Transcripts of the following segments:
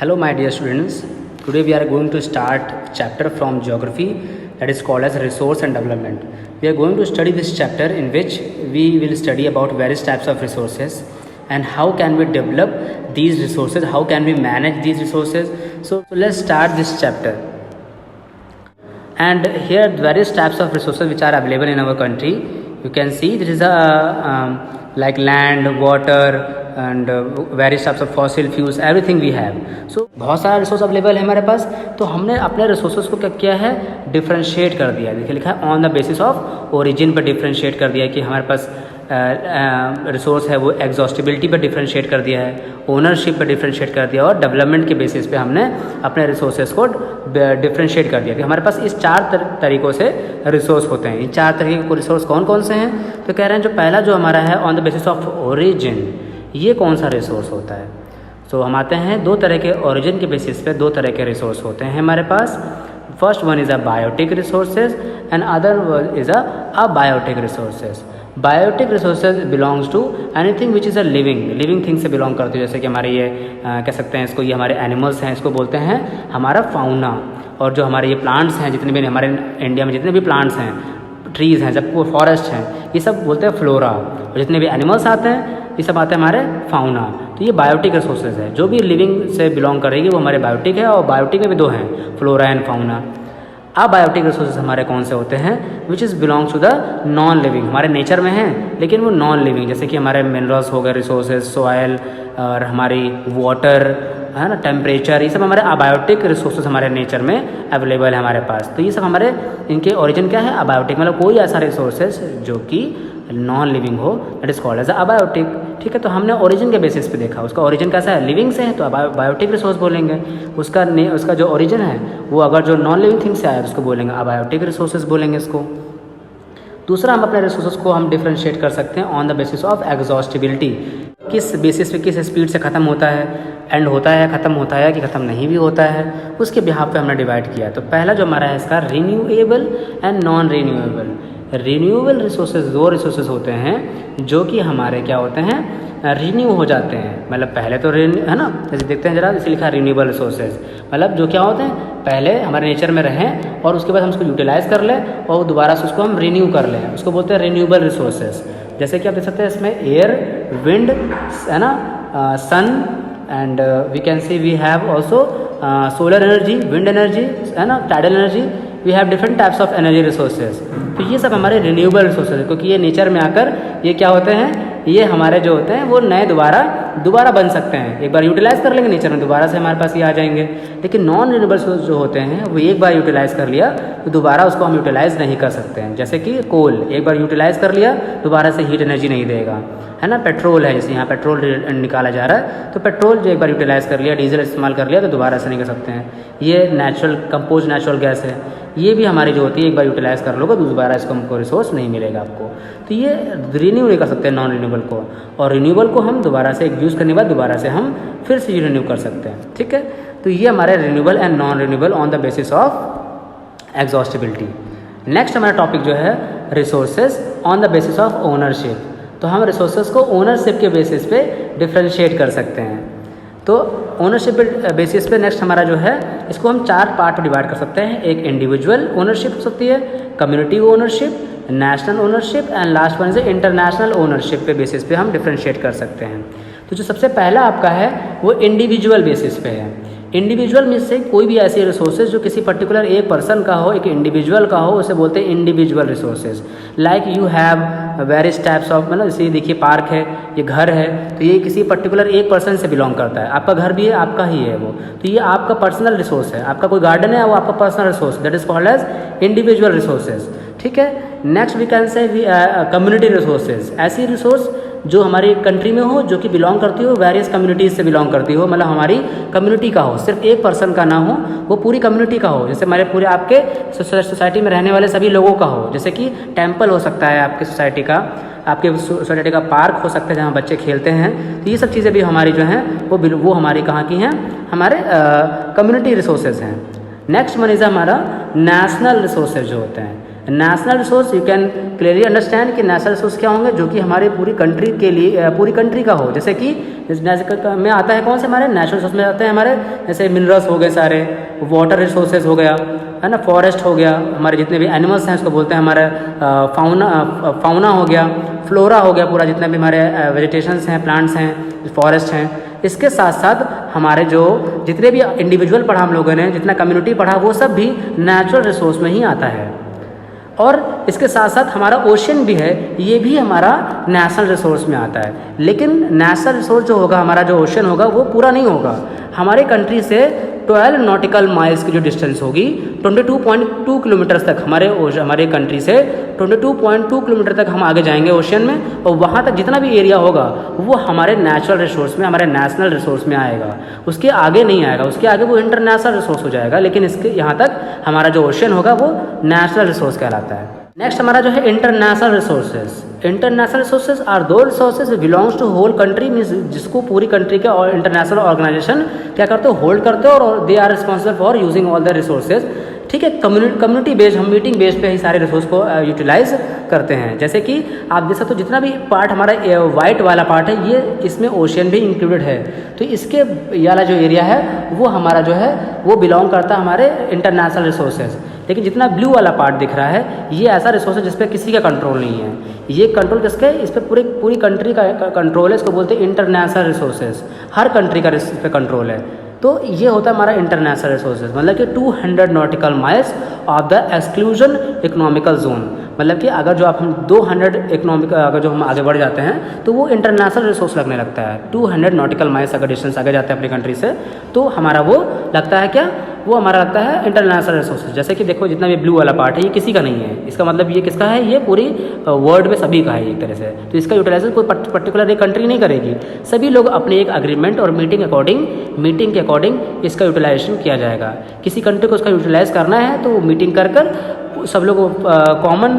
Hello my dear students, today we are going to start chapter from geography that is called as resource and development. We are going to study this chapter in which we will study about various types of resources and how can we develop these resources, how can we manage these resources. So let's start this chapter. And here various types of resources which are available in our country. You can see this is like land, water and various types of fossil fuels, everything we have. So बहुत सारा resource available है हमारे पास, तो हमने अपने resources को क्या किया है, डिफ्रेंशिएट कर दिया है. देखिए लिखा है on the basis of origin पर डिफ्रेंशिएट कर दिया है कि हमारे पास रिसोर्स है वो एग्जॉस्टिबिलिटी पर डिफ्रेंशिएट कर दिया है, ओनरशिप पर डिफ्रेंशिएट कर दिया और डेवलपमेंट के बेसिस पे हमने अपने रिसोर्सेज को डिफ्रेंशिएट कर दिया कि हमारे पास इस चार तरीक़ों से रिसोर्स होते हैं. इन चार तरीके के रिसोर्स कौन कौन से हैं, तो कह रहे हैं जो पहला जो हमारा है on the basis of origin, ये कौन सा रिसोर्स होता है. तो हम आते हैं दो तरह के ओरिजिन के बेसिस पे दो तरह के रिसोर्स होते हैं हमारे पास. First one is a biotic resources and other is a biotic resources. Biotic resources belongs to anything which is a living thing से बिलोंग करती है. जैसे कि हमारे ये कह सकते हैं इसको, ये हमारे एनिमल्स हैं, इसको बोलते हैं हमारा फाउना. और जो हमारे ये प्लांट्स हैं, जितने भी हमारे इंडिया में जितने भी प्लांट्स हैं, ट्रीज़ हैं, जब वो फॉरेस्ट हैं, ये सब बोलते हैं फ्लोरा. और जितने भी एनिमल्स आते हैं ये सब आते हैं हमारे फाउना. तो ये बायोटिक रिसोर्सेज है. जो भी लिविंग से बिलोंग करेगी वो हमारे बायोटिक है. और बायोटिक में भी दो हैं, फ्लोरा एंड फाउना. अब बायोटिक रिसोर्सेज हमारे कौन से होते हैं, which is belongs to the non living. हमारे नेचर में हैं लेकिन वो नॉन लिविंग, जैसे कि हमारे मिनरल्स हो गए, रिसोर्सेज, सॉयल और हमारी वाटर है ना, टेम्परेचर, ये सब हमारे अबायोटिक रिसोर्सेज हमारे नेचर में अवेलेबल है हमारे पास. तो ये सब हमारे इनके ओरिजिन क्या है, अबायोटिक. मतलब कोई ऐसा रिसोर्सेज जो कि नॉन लिविंग हो, that is called as abiotic. ठीक है, तो हमने ओरिजिन के बेसिस पे देखा, उसका ओरिजिन कैसा है, लिविंग से है, तो बायोटिक रिसोर्स बोलेंगे. उसका जो ओरिजिन है वो अगर जो नॉन लिविंग थिंग से आया तो उसको बोलेंगे अबायोटिक रिसोर्सेज बोलेंगे इसको. दूसरा, हम अपने रिसोर्सेज को हम डिफ्रेंशिएट कर सकते हैं on the basis of exhaustibility. किस बेसिस पे, किस स्पीड से ख़त्म होता है, एंड होता है, ख़त्म होता है कि ख़त्म नहीं भी होता है, उसके बिहाफ पे हमने डिवाइड किया. तो पहला जो हमारा है इसका renewable and non renewable. Renewable resources दो रिसोर्सेज होते हैं जो कि हमारे क्या होते हैं, रिन्यू हो जाते हैं. मतलब पहले तो है ना, जैसे देखते हैं जरा, जैसे लिखा है रिन्यूएबल रिसोर्सेज, मतलब जो क्या होते हैं, पहले हमारे नेचर में रहें और उसके बाद हम उसको यूटिलाइज़ कर लें और दोबारा से उसको हम रिन्यू कर लें, उसको बोलते हैं रिन्यूएबल रिसोर्सेज. जैसे कि आप देख सकते हैं इसमें एयर, विंड है ना, sun and we can see we have also solar energy, wind energy है ना, tidal energy. We have different types of energy resources. तो ये सब हमारे रिन्यूएबल रिसोर्सेज है, क्योंकि ये नेचर में आकर ये क्या होते हैं, ये हमारे जो होते हैं वो नए दोबारा बन सकते हैं. एक बार यूटिलाइज़ कर लेंगे नेचर में, दोबारा से हमारे पास ये आ जाएंगे. लेकिन नॉन रिन्यूएबल रिसोर्स जो होते हैं वो एक बार यूटिलाइज़ कर लिया तो दोबारा उसको हम यूटिलाइज़ नहीं कर सकते हैं. जैसे कि कोल, एक बार यूटिलाइज़ कर लिया दोबारा से हीट एनर्जी नहीं देगा, है ना. पेट्रोल है, जैसे यहाँ पेट्रोल निकाला जा रहा है, तो पेट्रोल जो एक बार यूटिलाइज़ कर लिया, डीजल इस्तेमाल कर लिया तो दोबारा से नहीं कर सकते हैं. ये कंपोज नेचुरल गैस है, ये भी हमारी जो होती है एक बार यूटिलाइज़ कर लोगे तो दोबारा इसको हमको रिसोर्स नहीं मिलेगा आपको. तो ये रिन्यू नहीं कर सकते नॉन रिन्यूएबल को, और रिन्यूएबल को हम दोबारा से यूज़ करने के बाद दोबारा से हम फिर से रिन्यू कर सकते हैं. ठीक है, तो ये हमारे renewable and non renewable on the basis of exhaustibility. Next हमारा टॉपिक जो है resources on the basis of ownership. तो हम रिसोर्सेज को ओनरशिप के बेसिस पे डिफ्रेंशिएट कर सकते हैं. तो ओनरशिप बेसिस पे नेक्स्ट हमारा जो है, इसको हम चार पार्ट में डिवाइड कर सकते हैं. एक इंडिविजुअल ओनरशिप हो सकती है, community ownership, national ownership and last one is international ownership पे बेसिस पे हम डिफ्रेंशिएट कर सकते हैं. तो जो सबसे पहला आपका है वो इंडिविजुअल बेसिस पे है. इंडिविजुअल में से कोई भी ऐसी रिसोर्सेज जो किसी पर्टिकुलर एक पर्सन का हो, एक इंडिविजुअल का हो, उसे बोलते हैं individual resources. Like you have various types of, मतलब जैसे देखिए पार्क है, ये घर है, तो ये किसी पर्टिकुलर एक पर्सन से बिलोंग करता है. आपका घर भी है, आपका ही है वो, तो ये आपका पर्सनल रिसोर्स है. आपका कोई गार्डन है, वो आपका personal resource, that is called as individual resources. ठीक है, next we can say community resources. ऐसी रिसोर्स जो हमारी कंट्री में हो, जो कि बिलोंग करती हो वेरियस कम्युनिटीज़ से बिलोंग करती हो, मतलब हमारी कम्युनिटी का हो, सिर्फ एक पर्सन का ना हो, वो पूरी कम्युनिटी का हो. जैसे हमारे पूरे आपके सोसाइटी में रहने वाले सभी लोगों का हो. जैसे कि टेम्पल हो सकता है आपके सोसाइटी का, आपके सोसाइटी का पार्क हो सकता है जहाँ बच्चे खेलते हैं. तो ये सब चीज़ें भी हमारी जो हैं वो हमारी कहाँ की हैं, हमारे कम्युनिटी रिसोर्सेज हैं. नेक्स्ट वन इज़ हमारा नेशनल रिसोर्सेज जो होते हैं. National resource, you can clearly understand कि नेशनल रिसोर्स क्या होंगे, जो कि हमारे पूरी कंट्री के लिए, पूरी कंट्री का हो। जैसे कि में आता है कौन से हमारे नेशनल रिसोर्स में आते हैं हमारे, जैसे मिनरल्स हो गए सारे, वाटर रिसोर्सेज हो गया, है ना, फॉरेस्ट हो गया, हमारे जितने भी एनिमल्स हैं उसको बोलते हैं हमारा फाउना हो गया, फ्लोरा हो गया, पूरा जितने भी हमारे वेजिटेशंस हैं, प्लांट्स हैं, फॉरेस्ट हैं। इसके साथ साथ हमारे जो जितने भी इंडिविजुअल पढ़ा हम लोगों ने, जितना कम्युनिटी पढ़ा, वो सब भी नेचुरल रिसोर्स में ही आता है। और इसके साथ साथ हमारा ओशन भी है, ये भी हमारा नेशनल रिसोर्स में आता है। लेकिन नेशनल रिसोर्स जो होगा, हमारा जो ओशन होगा, वो पूरा नहीं होगा। हमारे कंट्री से 12 नॉटिकल माइल्स की जो डिस्टेंस होगी, 22.2 किलोमीटर्स तक हमारे कंट्री से 22.2 किलोमीटर तक हम आगे जाएंगे ओशन में, और वहाँ तक जितना भी एरिया होगा वो हमारे नेचुरल रिसोर्स में, हमारे नेशनल रिसोर्स में आएगा। उसके आगे नहीं आएगा, उसके आगे वो इंटरनेशनल रिसोर्स हो जाएगा। लेकिन इसके यहाँ तक हमारा जो ओशन होगा वो नेशनल रिसोर्स कहलाता है। नेक्स्ट हमारा जो है international resources. International resources are those resources belongs to whole country, means जिसको पूरी कंट्री के और इंटरनेशनल ऑर्गेनाइजेशन क्या करते हो, होल्ड करते हो, और they are responsible for using all the resources. ठीक है, कम्युनिटी बेस्ड, हम मीटिंग बेस्ड पे ही सारे रिसोर्स को यूटिलाइज करते हैं। जैसे कि आप देख सकते हो जितना भी पार्ट हमारा वाइट वाला पार्ट है, ये इसमें ओशियन भी इंक्लूडेड है। तो इसके वाला जो एरिया है वो हमारा जो है वो बिलोंग करता है हमारे इंटरनेशनल रिसोर्सेज। लेकिन जितना ब्लू वाला पार्ट दिख रहा है, ये ऐसा रिसोर्स है जिस पे किसी का कंट्रोल नहीं है। ये कंट्रोल किसका है, इस पर पूरी कंट्री का कंट्रोल है। इसको बोलते हैं इंटरनेशनल रिसोर्सेज, हर कंट्री का इस पर कंट्रोल है। तो ये होता है हमारा इंटरनेशनल रिसोर्सेज, मतलब कि 200 nautical miles of the exclusion economical zone. मतलब कि अगर जो हम 200 इकोनॉमिक, अगर जो हम आगे बढ़ जाते हैं तो वो इंटरनेशनल रिसोर्स लगने लगता है। 200 नॉटिकल माइल्स अगर डिस्टेंस आगे जाते हैं अपनी कंट्री से, तो हमारा वो लगता है क्या, वो हमारा लगता है इंटरनेशनल रिसोर्सेज। जैसे कि देखो जितना भी ब्लू वाला पार्ट है ये किसी का नहीं है, इसका मतलब ये किसका है, ये पूरी वर्ल्ड में सभी का है एक तरह से। तो इसका यूटिलाइजेशन कोई पर्टिकुलर एक कंट्री नहीं करेगी, सभी लोग अपने एक एग्रीमेंट और मीटिंग के अकॉर्डिंग इसका यूटिलाइजेशन किया जाएगा। किसी कंट्री को उसका यूटिलाइज करना है तो मीटिंग कर सब लोग कॉमन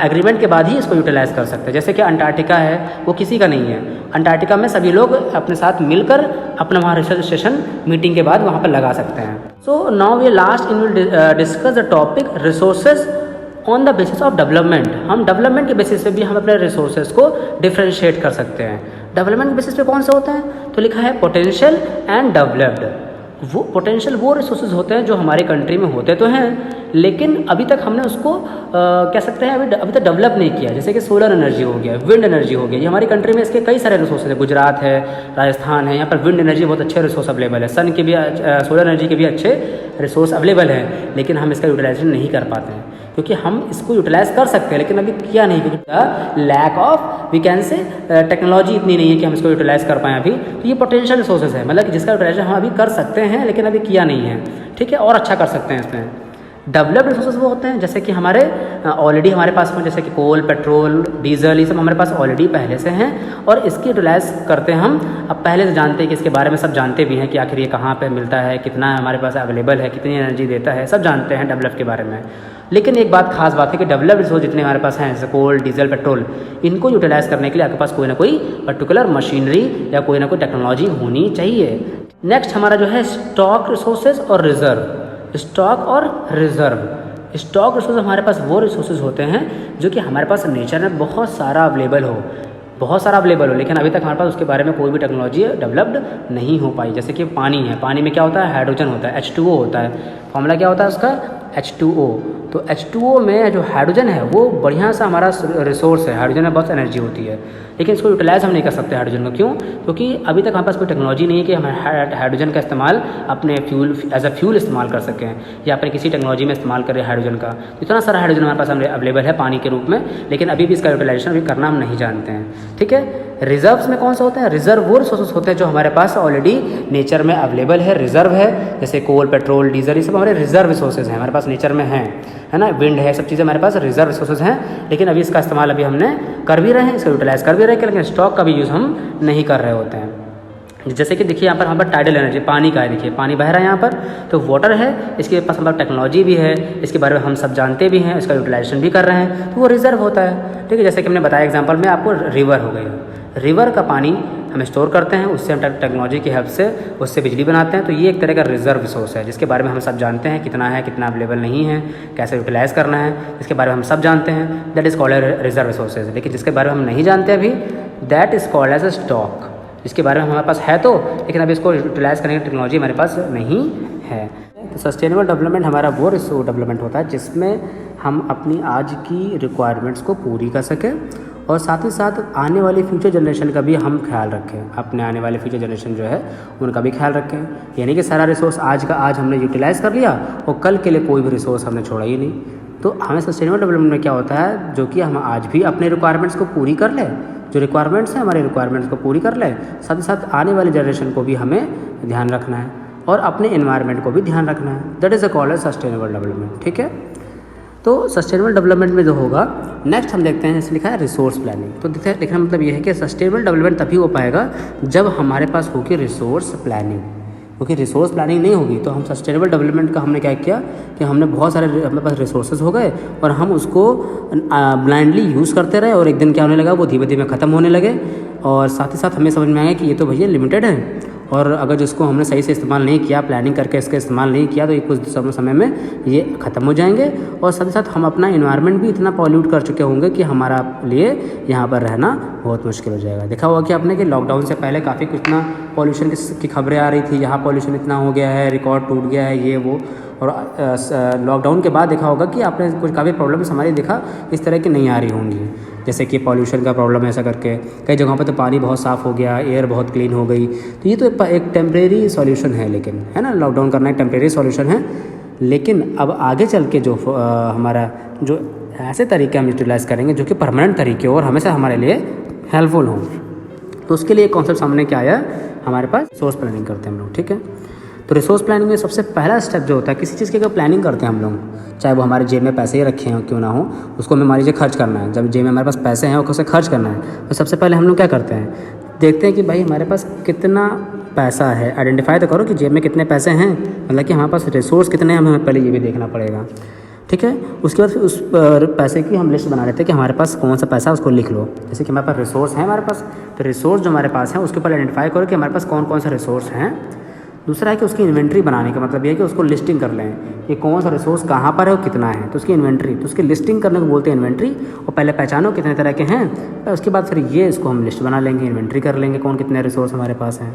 एग्रीमेंट के बाद ही इसको यूटिलाइज कर सकते हैं। जैसे कि अंटार्कटिका है, वो किसी का नहीं है। अंटार्कटिका में सभी लोग अपने साथ मिलकर अपना वहाँ रिसर्च स्टेशन मीटिंग के बाद वहाँ पर लगा सकते हैं। So now we last in will discuss the topic resources on the basis of development. हम डेवलपमेंट के बेसिस पे भी हम अपने रिसोर्सेज को डिफ्रेंशिएट कर सकते हैं। डेवलपमेंट बेसिस पे कौन से होते हैं, तो लिखा है पोटेंशियल एंड डेवलप्ड। वो पोटेंशियल वो रिसोर्सेज होते हैं जो हमारे कंट्री में होते तो हैं, लेकिन अभी तक हमने उसको कह सकते हैं अभी तक डेवलप नहीं किया। जैसे कि सोलर एनर्जी हो गया, विंड एनर्जी हो गया, ये हमारी कंट्री में इसके कई सारे रिसोर्सेज है। गुजरात है, राजस्थान है, यहाँ पर विंड एनर्जी बहुत अच्छे रिसोर्स अवेलेबल है। सन के भी सोलर एनर्जी के भी अच्छे रिसोर्स अवेलेबल हैं, लेकिन हम इसका यूटिलाइजेशन नहीं कर पाते हैं, क्योंकि हम इसको यूटिलाइज कर सकते हैं लेकिन अभी किया नहीं, क्योंकि lack of we can say technology इतनी नहीं है कि हम इसको यूटिलाइज कर पाएँ अभी। तो ये पोटेंशियल रिसोर्सेज है, मतलब कि जिसका यूटिलाइजेशन हम अभी कर सकते हैं लेकिन अभी किया नहीं है। ठीक है, और अच्छा कर सकते हैं इसमें। डेवलप्ड रिसोर्सेज वो होते हैं जैसे कि हमारे ऑलरेडी हमारे पास में, जैसे कि कोल, पेट्रोल, डीजल, ये सब हमारे पास ऑलरेडी पहले से हैं और इसकी यूटिलाइज करते हैं हम। अब पहले से जानते हैं कि इसके बारे में सब जानते भी हैं कि आखिर ये कहाँ पे मिलता है, कितना हमारे पास अवेलेबल है, कितनी एनर्जी देता है, सब जानते हैं डेवलप के बारे में। लेकिन एक बात खास बात है कि डेवलप्ड रिसोर्स जितने हमारे पास हैं, जैसे कोल, डीजल, पेट्रोल, इनको यूटिलाइज करने के लिए आपके पास कोई ना कोई पर्टिकुलर मशीनरी या कोई ना कोई टेक्नोलॉजी होनी चाहिए। नेक्स्ट हमारा जो है स्टॉक रिसोर्सेज और रिजर्व। स्टॉक और रिजर्व। स्टॉक रिसोर्स हमारे पास वो रिसोर्सेज होते हैं जो कि हमारे पास नेचर में बहुत सारा अवेलेबल हो, लेकिन अभी तक हमारे पास उसके बारे में कोई भी टेक्नोलॉजी डेवलप्ड नहीं हो पाई। जैसे कि पानी है, पानी में क्या होता है, हाइड्रोजन होता है, H2O होता है। फॉर्मूला क्या होता है उसका, H2O। तो H2O में जो हाइड्रोजन है वो बढ़िया सा हमारा रिसोर्स है, हाइड्रोजन में बहुत एनर्जी होती है, लेकिन इसको यूटिलाइज हम नहीं कर सकते हाइड्रोजन को। क्यों? क्योंकि अभी तक हमारे पास कोई टेक्नोलॉजी नहीं है कि हम हाइड्रोजन का इस्तेमाल अपने फ्यूल एज अ फ्यूल इस्तेमाल कर सकें या अपने किसी टेक्नोलॉजी में इस्तेमाल करें हाइड्रोजन का। इतना सारा हाइड्रोजन हमारे पास अवेलेबल है पानी के रूप में, लेकिन अभी भी इसका यूटिलाइजेशन अभी करना हम नहीं जानते हैं। ठीक है, रिजर्व्स में कौन से होते हैं, रिजर्व वो रिसोर्सेज होते हैं जो हमारे पास ऑलरेडी नेचर में अवेलेबल है, रिजर्व है। जैसे कोल, पेट्रोल, डीजल, ये सब हमारे रिजर्व रिसोर्सेज हैं, हमारे पास नेचर में हैं, है ना, विंड है, सब चीज़ें हमारे पास रिजर्व रिसोर्सेज हैं। लेकिन अभी इसका इस्तेमाल अभी हमने कर भी रहे हैं, इसका यूटिलाइज कर भी रहे हैं, लेकिन स्टॉक का भी यूज़ हम नहीं कर रहे होते हैं। जैसे कि देखिए यहाँ पर टाइडल एनर्जी, पानी का है, देखिए पानी बह रहा है यहाँ पर, तो वाटर है, इसके पास हमारा टेक्नोलॉजी भी है, इसके बारे में हम सब जानते भी हैं, इसका यूटिलाइजेशन भी कर रहे हैं, तो वो रिजर्व होता है। ठीक है, जैसे कि हमने बताया एग्जांपल में आपको, रिवर हो गई, रिवर का पानी हम स्टोर करते हैं, उससे हम टेक्नोलॉजी की हेल्प से उससे बिजली बनाते हैं। तो ये एक तरह का रिजर्व रिसोर्स है जिसके बारे में हम सब जानते हैं, कितना है कितना अवेलेबल नहीं है, कैसे यूटिलाइज़ करना है, इसके बारे में हम सब जानते हैं। That is called reserve resources. लेकिन जिसके बारे में हम नहीं जानते अभी, that is called as a stock, जिसके बारे में हमारे पास है तो, लेकिन अभी इसको यूटिलाइज़ करने की टेक्नोलॉजी हमारे पास नहीं है। तो सस्टेनेबल डेवलपमेंट हमारा वो रिसोर्स डेवलपमेंट होता है जिसमें हम अपनी आज की रिक्वायरमेंट्स को पूरी कर सकें और साथ ही साथ आने वाली फ्यूचर जनरेशन का भी हम ख्याल रखें। अपने आने वाले फ्यूचर जनरेशन जो है उनका भी ख्याल रखें। यानी कि सारा रिसोर्स आज का आज हमने यूटिलाइज़ कर लिया और कल के लिए कोई भी रिसोर्स हमने छोड़ा ही नहीं। तो हमें सस्टेनेबल डेवलपमेंट में क्या होता है, जो कि हम आज भी अपने रिक्वायरमेंट्स को पूरी कर लें, जो रिक्वायरमेंट्स हैं हमारे रिक्वायरमेंट्स को पूरी कर लें, साथ ही साथ आने वाली जनरेशन को भी हमें ध्यान रखना है और अपने एनवायरनमेंट को भी ध्यान रखना है। That is a called sustainable development. ठीक है, तो सस्टेनेबल डेवलपमेंट में जो होगा नेक्स्ट हम देखते हैं, इसमें लिखा है रिसोर्स प्लानिंग। तो देखना मतलब ये है कि सस्टेनेबल डेवलपमेंट तभी हो पाएगा जब हमारे पास होगी रिसोर्स प्लानिंग। क्योंकि रिसोर्स प्लानिंग नहीं होगी तो हम सस्टेनेबल डेवलपमेंट का हमने क्या किया कि हमने बहुत सारे हमारे पास रिसोर्सेज हो गए और हम उसको ब्लाइंडली यूज़ करते रहे और एक दिन क्या होने लगा, वो धीरे धीरे ख़त्म होने लगे और साथ ही साथ हमें समझ में आया कि ये तो भैया लिमिटेड है और अगर जिसको हमने सही से इस्तेमाल नहीं किया, प्लानिंग करके इसका इस्तेमाल नहीं किया तो ये कुछ समय में ये ख़त्म हो जाएंगे और साथ ही साथ हम अपना इन्वायरमेंट भी इतना पॉल्यूट कर चुके होंगे कि हमारा लिए यहाँ पर रहना बहुत मुश्किल हो जाएगा। देखा होगा कि आपने कि लॉकडाउन से पहले काफ़ी कितना पॉल्यूशन की खबरें आ रही थी, यहाँ पॉल्यूशन इतना हो गया है, रिकॉर्ड टूट गया है, ये वो। और लॉकडाउन के बाद देखा होगा कि आपने कुछ काफ़ी प्रॉब्लम्स हमारी देखा इस तरह की नहीं आ रही होंगी, जैसे कि पॉल्यूशन का प्रॉब्लम ऐसा करके कई जगहों पर तो पानी बहुत साफ़ हो गया, एयर बहुत क्लीन हो गई। तो ये तो एक टेम्परेरी सॉल्यूशन है, लेकिन है ना, लॉकडाउन करना एक टेम्परेरी सॉल्यूशन है। लेकिन अब आगे चल के जो हमारा जो ऐसे तरीके हम यूटिलाइज़ करेंगे जो कि परमानेंट तरीके और हमेशा हमारे लिए हेल्पफुल हों, तो उसके लिए कॉन्सेप्ट सामने क्या आया हमारे पास, रिसोर्स प्लानिंग करते हैं हम लोग। ठीक है, तो रिसोर्स प्लानिंग में सबसे पहला स्टेप जो होता है, किसी चीज़ की अगर प्लानिंग करते हैं हम लोग, चाहे वो हमारे जेब में पैसे ही रखे हों क्यों ना हो, उसको हमें मान लीजिए खर्च करना है। जब जेब में हमारे पास पैसे हैं और उसे खर्च करना है तो सबसे पहले हम लोग क्या करते हैं, देखते हैं कि भाई हमारे पास कितना पैसा है। आइडेंटिफाई तो करो कि जेब में कितने पैसे हैं, मतलब कि हमारे पास रिसोर्स कितने हैं, हमें पहले ये भी देखना पड़ेगा। ठीक है, उसके बाद फिर उस पैसे की हम लिस्ट बना लेते हैं कि हमारे पास कौन सा पैसा, उसको लिख लो। जैसे कि हमारे पास रिसोर्स है हमारे पास, तो रिसोर्स जो हमारे पास है उसके ऊपर आइडेंटिफाई करो कि हमारे पास कौन कौन सा रिसोर्स हैं। दूसरा है कि उसकी इन्वेंट्री बनाने का मतलब ये है कि उसको लिस्टिंग कर लें कि कौन सा रिसोर्स कहाँ पर है और कितना है, तो उसकी इन्वेंट्री, तो उसकी लिस्टिंग करने को बोलते हैं इन्वेंट्री। और पहले पहचानो कितने तरह के हैं, उसके बाद फिर ये इसको हम लिस्ट बना लेंगे, इन्वेंट्री कर लेंगे कौन कितने रिसोर्स हमारे पास हैं।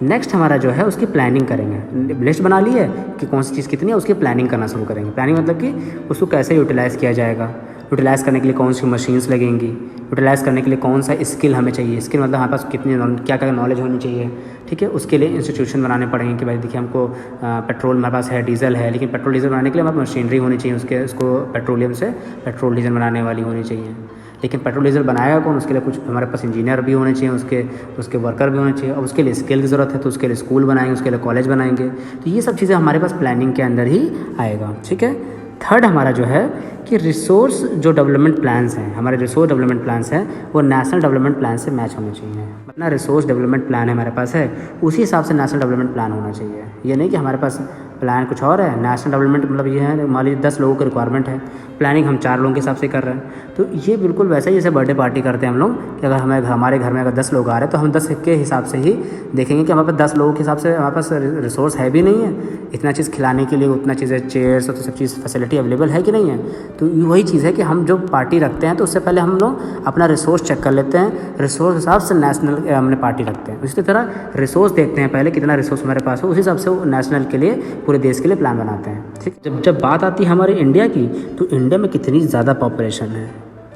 नेक्स्ट हमारा जो है उसकी प्लानिंग करेंगे। लिस्ट बना ली है कि कौन सी चीज़ कितनी है, उसकी प्लानिंग करना शुरू करेंगे। प्लानिंग मतलब कि उसको कैसे यूटिलाइज़ किया जाएगा, यूटिलाइज़ करने के लिए कौन सी मशीन्स लगेंगी, यूटिलाइज़ करने के लिए कौन सा स्किल हमें चाहिए। स्किल मतलब हमारे पास कितनी क्या क्या नॉलेज होनी चाहिए। ठीक है, उसके लिए इंस्टीट्यूशन बनाने पड़ेंगे कि भाई देखिए हमको पेट्रोल हमारे पास है, डीजल है, लेकिन पेट्रोल डीजल बनाने के लिए हमारे पास मशीनरी होनी चाहिए, उसको पेट्रोलियम से पेट्रोल डीजल बनाने वाली होनी चाहिए। लेकिन पेट्रोल डीजल बनाएगा कौन, उसके लिए कुछ हमारे पास इंजीनियर भी होने चाहिए, उसके वर्कर भी होने चाहिए, और उसके लिए स्किल की ज़रूरत है तो उसके लिए स्कूल बनाएंगे, उसके लिए कॉलेज बनाएंगे। तो ये सब चीज़ें हमारे पास प्लानिंग के अंदर ही आएगा। ठीक है, थर्ड हमारा जो है कि रिसोर्स जो डेवलपमेंट प्लान्स हैं, हमारे रिसोर्स डेवलपमेंट प्लान्स हैं वो नेशनल डेवलपमेंट प्लान से मैच होने चाहिए। अपना रिसोर्स डेवलपमेंट प्लान है हमारे पास है, उसी हिसाब से नेशनल डेवलपमेंट प्लान होना चाहिए। ये नहीं कि हमारे पास प्लान कुछ और है, नेशनल डेवलपमेंट मतलब ये है मान लीजिए 10 लोगों की रिक्वायरमेंट है, प्लानिंग हम 4 लोगों के हिसाब से कर रहे हैं। तो ये बिल्कुल वैसा ही जैसे बर्थडे पार्टी करते हैं हम लोग कि अगर हमारे घर में अगर 10 लोग आ रहे हैं तो हम 10 के हिसाब से ही देखेंगे कि हमारे पास 10 लोगों के हिसाब से हमारे पास रिसोर्स है भी नहीं है, इतना चीज़ खिलाने के लिए उतना चीज़ें चेयर्स और सब चीज़ फैसिलिटी अवेलेबल है कि नहीं है। तो वही चीज़ है कि हम जो पार्टी रखते हैं तो उससे पहले हम लोग अपना रिसोर्स चेक कर लेते हैं, रिसोर्स हिसाब से नेशनल हमने पार्टी रखते हैं। उसी तरह रिसोर्स देखते हैं पहले कितना रिसोर्स हमारे पास हो, उसी हिसाब से वो नेशनल के लिए पूरे देश के लिए प्लान बनाते हैं। ठीक, जब बात आती है हमारे इंडिया की, तो इंडिया में कितनी ज़्यादा पॉपुलेशन है।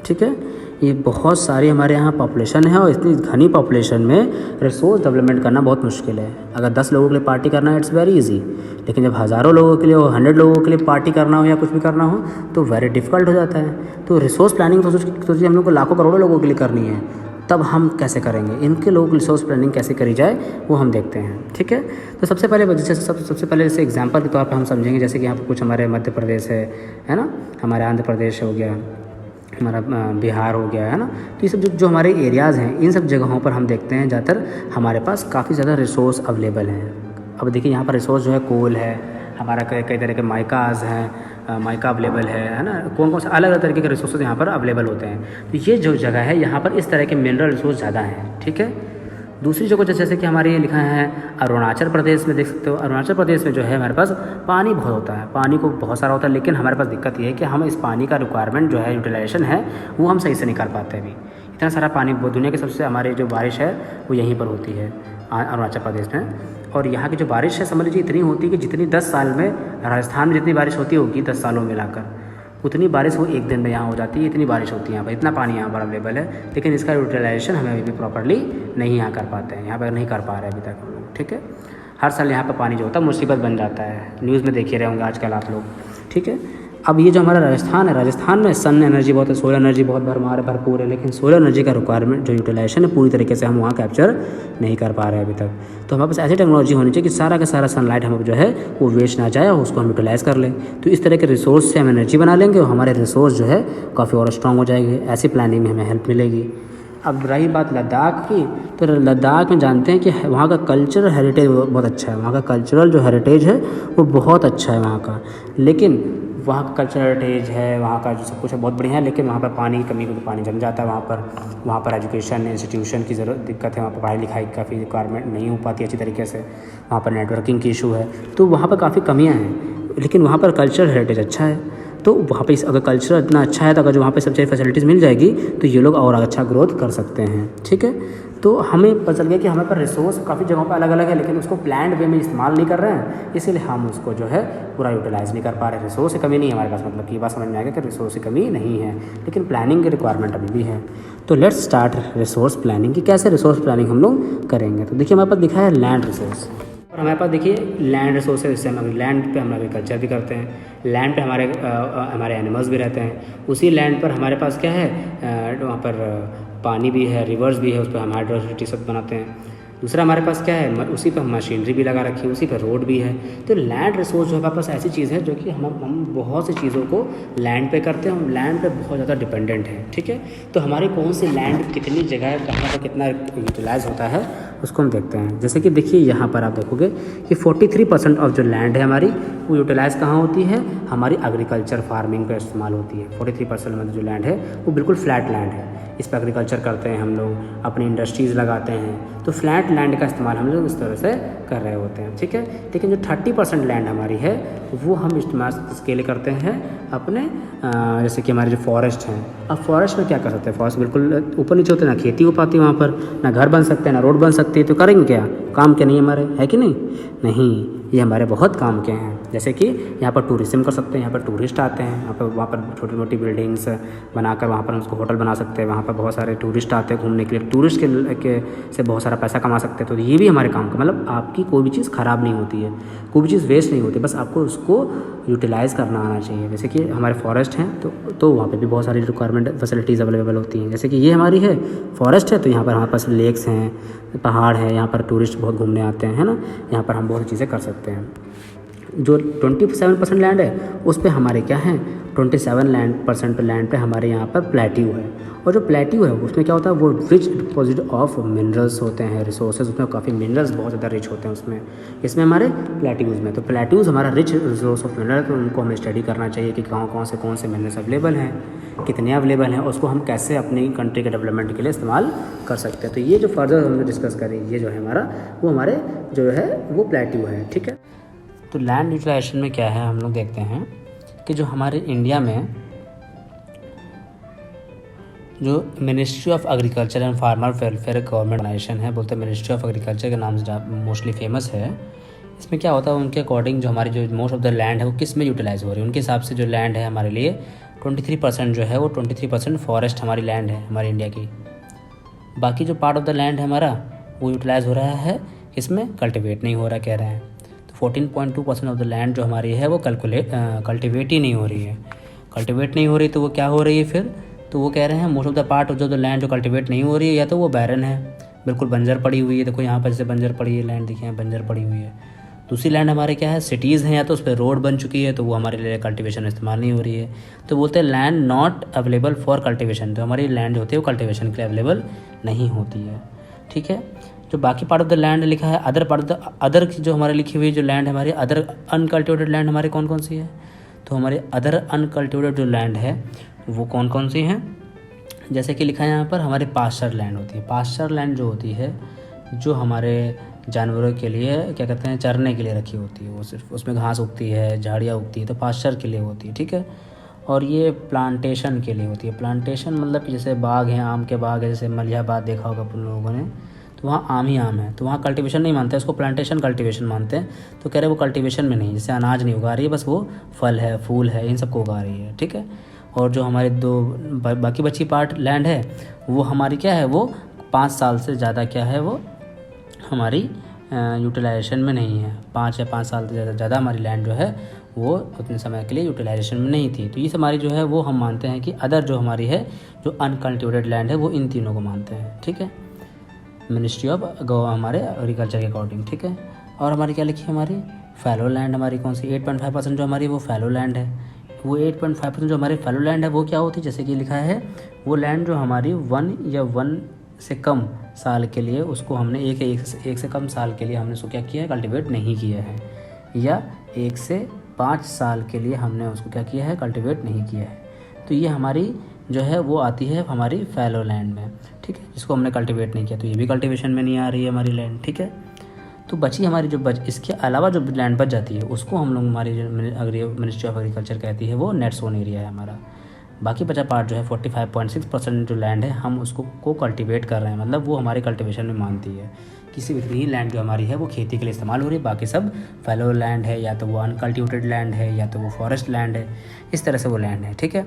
ठीक है, ये बहुत सारी हमारे यहाँ पॉपुलेशन है और इतनी घनी पॉपुलेशन में रिसोर्स डेवलपमेंट करना बहुत मुश्किल है। अगर 10 लोगों के लिए पार्टी करना है इट्स वेरी इजी, लेकिन जब हज़ारों लोगों के लिए हो, 100 लोगों के लिए पार्टी करना हो या कुछ भी करना हो तो वेरी डिफ़िकल्ट हो जाता है। तो रिसोर्स प्लानिंग तो सोचिए हम लोग को लाखों करोड़ों लोगों के लिए करनी है, तब हम कैसे करेंगे, इनके लोग रिसोर्स प्लानिंग कैसे करी जाए वो हम देखते हैं। ठीक है, तो सबसे पहले जैसे एग्जांपल के तौर पर हम समझेंगे, जैसे कि यहाँ पर कुछ हमारे मध्य प्रदेश है ना, हमारे आंध्र प्रदेश हो गया, हमारा बिहार हो गया, है ना। तो ये सब जो हमारे एरियाज़ हैं, इन सब जगहों पर हम देखते हैं ज़्यादातर हमारे पास काफ़ी ज़्यादा रिसोर्स अवेलेबल हैं। अब देखिए यहाँ पर रिसोर्स जो है कोल है, हमारा कई तरह के माइकाज़ हैं, माइका अवेलेबल है ना, कौन से अलग अलग तरीके के रिसोर्सेज यहाँ पर अवेलेबल होते हैं। तो ये जो जगह है यहाँ पर इस तरह के मिनरल रिसोर्स ज़्यादा हैं। ठीक है, दूसरी जगह जैसे कि हमारे ये लिखा है अरुणाचल प्रदेश में, देख सकते हो अरुणाचल प्रदेश में जो है हमारे पास पानी बहुत होता है, पानी को बहुत सारा होता है, लेकिन हमारे पास दिक्कत ये है कि हम इस पानी का रिक्वायरमेंट जो है यूटिलाइजेशन है वो हम सही से नहीं कर पाते अभी। इतना सारा पानी दुनिया के सबसे हमारे जो बारिश है वो यहीं पर होती है अरुणाचल प्रदेश में। और यहाँ की जो बारिश है समझ लीजिए इतनी होती है कि जितनी 10 साल में राजस्थान में जितनी बारिश होती होगी 10 सालों में मिलाकर, उतनी बारिश वो एक दिन में यहाँ हो जाती है। इतनी बारिश होती है यहाँ पर, इतना पानी यहाँ पर अवेलेबल है, लेकिन इसका यूटिलाइजेशन हमें अभी भी प्रॉपर्ली नहीं यहाँ कर पाते हैं, यहाँ पर नहीं कर पा रहे अभी तक हम लोग। ठीक है, हर साल यहाँ पर पानी जो होता है मुसीबत बन जाता है, न्यूज़ में देखे रहे होंगे आजकल आप लोग। ठीक है, अब ये जो हमारा राजस्थान है, राजस्थान में सन एनर्जी बहुत है, सोलर एनर्जी बहुत भरपूर है, लेकिन सोलर एनर्जी का रिक्वायरमेंट जो यूटिलाइजेशन है पूरी तरीके से हम वहाँ कैप्चर नहीं कर पा रहे हैं अभी तक। तो हमारे पास ऐसी टेक्नोलॉजी होनी चाहिए कि सारा का सारा सनलाइट हम जो है वो वेस्ट ना जाए और उसको हम यूटिलाइज़ कर लें। तो इस तरह के रिसोर्स से हम एनर्जी बना लेंगे और हमारे रिसोर्स जो है काफ़ी और स्ट्रॉन्ग हो जाएगी। ऐसी प्लानिंग में हमें हेल्प मिलेगी। अब रही बात लद्दाख की, तो लद्दाख में जानते हैं कि वहाँ का कल्चरल हेरिटेज बहुत अच्छा है, वहाँ का कल्चरल जो हेरिटेज है वो बहुत अच्छा है वहाँ का। लेकिन वहाँ का कल्चरल हेरिटेज है, वहाँ का जो सब कुछ है बहुत बढ़िया है, लेकिन वहाँ पर पानी की कमी, क्योंकि पानी जम जाता है वहाँ पर एजुकेशन इंस्टीट्यूशन की ज़रूरत दिक्कत है, वहाँ पर पढ़ाई लिखाई काफ़ी रिक्वायरमेंट नहीं हो पाती अच्छी तरीके से, वहाँ पर नेटवर्किंग की इशू है, तो वहाँ पर काफ़ी कमियाँ हैं। लेकिन वहाँ पर कल्चरल हेरिटेज अच्छा है, तो वहाँ पे अगर कल्चर इतना अच्छा है तो अगर जो वहाँ पे सब चीज़ फैसिलिटीज़ मिल जाएगी तो ये लोग और अच्छा ग्रोथ कर सकते हैं। ठीक है, तो हमें पता चल गया कि हमें पर रिसोर्स काफ़ी जगहों पे अलग अलग है, लेकिन उसको प्लान्ड वे में इस्तेमाल नहीं कर रहे हैं, इसीलिए हम उसको जो है पूरा यूटिलाइज़ नहीं कर पा रहे। रिसोर्स की कमी नहीं है हमारे पास, मतलब कि ये बात समझ में आएगा कि रिसोर्स की कमी नहीं है, लेकिन प्लानिंग की रिक्वायरमेंट अभी भी है। तो लेट्स स्टार्ट रिसोर्स प्लानिंग की कैसे रिसोर्स प्लानिंग हम लोग करेंगे। तो देखिए हमारे पास दिखा है लैंड रिसोर्स, और हमारे पास देखिए लैंड रिसोर्स है, जिससे हम लैंड पे हम एग्रीकल्चर भी करते हैं, लैंड पे हमारे एनिमल्स भी रहते हैं। उसी लैंड पर हमारे पास क्या है, वहाँ पर पानी भी है, रिवर्स भी है, उस पर हम हाइड्रो इलेक्ट्रिसिटी सब बनाते हैं। दूसरा हमारे पास क्या है, उसी पर मशीनरी भी लगा रखी है, उसी पर रोड भी है। तो लैंड रिसोर्स जो है हमारे पास ऐसी चीज़ है जो कि हम बहुत सी चीज़ों को लैंड पे करते हैं, हम लैंड पे बहुत ज़्यादा डिपेंडेंट हैं। ठीक है, तो हमारी कौन सी लैंड कितनी जगह कहाँ पर कितना यूटिलाइज होता है उसको हम देखते हैं। जैसे कि देखिए यहाँ पर आप देखोगे कि 43% ऑफ जो लैंड है हमारी वो यूटिलाइज़ कहाँ होती है, हमारी एग्रीकल्चर फार्मिंग पर इस्तेमाल होती है। 43% में जो लैंड है वो बिल्कुल फ्लैट लैंड है, इस पर एग्रीकल्चर करते हैं हम लोग, अपनी इंडस्ट्रीज़ लगाते हैं, तो फ्लैट लैंड का इस्तेमाल हम लोग इस तरह से कर रहे होते हैं। ठीक है, लेकिन जो 30% लैंड हमारी है वो हम इस्तेमाल इसके लिए करते हैं अपने जैसे कि हमारे जो फॉरेस्ट हैं। अब फॉरेस्ट में क्या कर सकते हैं, फॉरेस्ट बिल्कुल ऊपर नीचे होते हैं, ना खेती हो पाती वहाँ पर, ना घर बन सकते हैं, ना रोड बन सकती है, तो करेंगे क्या, काम के नहीं हमारे, है कि नहीं? नहीं, ये हमारे बहुत काम के हैं। जैसे कि यहाँ पर टूरिज़्म कर सकते हैं, यहाँ पर टूरिस्ट आते हैं, वहाँ पर छोटी मोटी बिल्डिंग्स बनाकर वहाँ पर उसको होटल बना सकते हैं, वहाँ पर बहुत सारे टूरिस्ट आते हैं घूमने के लिए, टूरिस्ट के से बहुत सारा पैसा कमा सकते हैं। तो ये भी हमारे काम का, मतलब आपकी कोई भी चीज़ ख़राब नहीं होती है, कोई भी चीज़ वेस्ट नहीं होती, बस आपको उसको यूटिलाइज़ करना आना चाहिए। जैसे कि हमारे फॉरेस्ट हैं तो वहाँ पे भी बहुत सारी रिक्वायरमेंट फैसिलिटीज़ अवेलेबल होती हैं। जैसे कि ये हमारी है फॉरेस्ट है, तो यहाँ पर हमारे पास लेक्स हैं, पहाड़ हैं, यहाँ पर टूरिस्ट बहुत घूमने आते हैं, है ना, यहाँ पर हम बहुत चीज़ें कर सकते हैं। जो 27% लैंड है उस पे हमारे क्या हैं, 27% लैंड पे हमारे यहाँ पर प्लेट्यू है, और जो प्लेट्यू है उसमें क्या होता है, वो रिच डिपॉजिट ऑफ मिनरल्स होते हैं, रिसोर्सेज, उसमें काफ़ी मिनरल्स बहुत ज़्यादा रिच होते हैं इसमें हमारे प्लेट्यूज़ में। तो प्लेट्यूज़ हमारा रिच रिसोर्स ऑफ मिनरल, तो उनको हमें स्टडी करना चाहिए कि कौन से मिनरल्स अवेलेबल हैं, कितने अवेलेबल हैं, उसको हम कैसे अपनी कंट्री के डेवलपमेंट के लिए इस्तेमाल कर सकते हैं। तो ये जो फर्दर हमने डिस्कस करी, ये जो है हमारे जो है वो प्लेट्यू है। ठीक है, तो लैंड यूटिलाइजेशन में क्या है, हम लोग देखते हैं कि जो हमारे इंडिया में जो ministry of agriculture and farmer welfare government organisation है, बोलते हैं मिनिस्ट्री ऑफ एग्रीकल्चर के नाम से मोस्टली फेमस है। इसमें क्या होता है, उनके अकॉर्डिंग जो हमारी जो मोस्ट ऑफ द लैंड है वो किस में यूटिलाइज़ हो रही है, उनके हिसाब से जो लैंड है हमारे लिए 23% जो है वो 23% फॉरेस्ट हमारी लैंड है हमारी इंडिया की। बाकी जो पार्ट ऑफ द लैंड है हमारा वो यूटिलाइज़ हो रहा है, इसमें कल्टिवेट नहीं हो रहा कह रहे हैं। 14.2% ऑफ द लैंड जो हमारी है वो कल्टिवेट ही नहीं हो रही है। कल्टिवेट नहीं हो रही तो वो क्या हो रही है फिर, तो वो कह रहे हैं मोस्ट ऑफ द पार्ट जो लैंड जो कल्टिवेट नहीं हो रही है, या तो वो बैरन है, बिल्कुल बंजर पड़ी हुई है। देखो यहाँ पर जैसे बंजर पड़ी है लैंड, देखिए यहाँ बंजर पड़ी हुई है। दूसरी लैंड हमारे क्या है, सिटीज़ हैं, या तो उस पर रोड बन चुकी है, तो वो हमारे लिए कल्टिवेशन इस्तेमाल नहीं हो रही है। तो बोलते हैं land not available for cultivation, तो हमारी लैंड जो होती है वो कल्टिवेशन के लिए अवेलेबल नहीं होती है। ठीक है, जो बाकी पार्ट ऑफ द लैंड लिखा है, other part of the other की जो हमारे लिखी हुई जो लैंड हमारी अदर अनकल्टिवेटेड लैंड हमारे कौन कौन सी है, तो हमारे अदर अनकल्टिवेटेड जो लैंड है वो कौन कौन सी हैं, जैसे कि लिखा है यहाँ पर हमारे पास्चर लैंड होती है। पास्चर लैंड जो होती है जो हमारे जानवरों के लिए क्या कहते हैं चरने के लिए रखी होती है, वो सिर्फ उसमें घास उगती है, झाड़ियाँ उगती है, तो पास्चर के लिए होती है, ठीक है। और ये प्लांटेशन के लिए होती है। प्लांटेशन मतलब कि जैसे बाग हैं, आम के बाग है, जैसे मलिहाबाद देखा होगा अपन लोगों ने, तो वहाँ आम ही आम है, तो वहाँ कल्टीवेशन नहीं मानते, उसको प्लांटेशन कल्टीवेशन मानते हैं। तो कह रहे वो कल्टीवेशन में नहीं, जैसे अनाज नहीं उगा रही है, बस वो फल है, फूल है, इन सबको उगा रही है, ठीक है। और जो हमारे दो बाकी बची पार्ट लैंड है वो हमारी क्या है, वो 5 साल से ज़्यादा क्या है, वो हमारी यूटिलाइजेशन में नहीं है। 5 या 5 साल से ज़्यादा हमारी लैंड जो है वो उतने समय के लिए यूटिलाइजेशन में नहीं थी। तो ये हमारी जो है वो हम मानते हैं कि अदर जो हमारी है जो अनकल्टिवेटेड लैंड है वो इन तीनों को मानते हैं, ठीक है, मिनिस्ट्री ऑफ हमारे एग्रीकल्चर के अकॉर्डिंग, ठीक है। और हमारी क्या लिखी है, हमारी फैलो लैंड हमारी कौन सी 8.5% जो हमारी वो फैलो लैंड है। वो 8.5% जो हमारी फैलो लैंड है वो क्या होती है, जैसे कि लिखा है वो लैंड जो हमारी 1 या 1 से कम साल के लिए उसको हमने एक से कम साल के लिए हमने उसको क्या किया है, कल्टिवेट नहीं किया है, या 1 से 5 साल के लिए हमने उसको क्या किया है, कल्टिवेट नहीं किया है। तो ये हमारी जो है वो आती है हमारी फैलो लैंड में, ठीक है, जिसको हमने कल्टिवेट नहीं किया, तो ये भी कल्टिवेशन में नहीं आ रही है हमारी लैंड, ठीक है। तो बची हमारी जो इसके अलावा जो लैंड बच जाती है उसको हम लोग हमारी जो मिनिस्ट्री ऑफ एग्रीकल्चर कहती है वो नेट सोन एरिया है हमारा। बाकी बचा पार्ट जो है 45.6% जो लैंड है हम उसको कल्टीवेट कर रहे हैं, मतलब वो हमारे कल्टीवेशन में मानती है। किसी भी लैंड जो हमारी है वो खेती के लिए इस्तेमाल हो रही है, बाकी सब फैलो लैंड है, या तो वो अनकल्टिवेटेड लैंड है, या तो वो फॉरेस्ट लैंड है, इस तरह से वो लैंड है, ठीक है।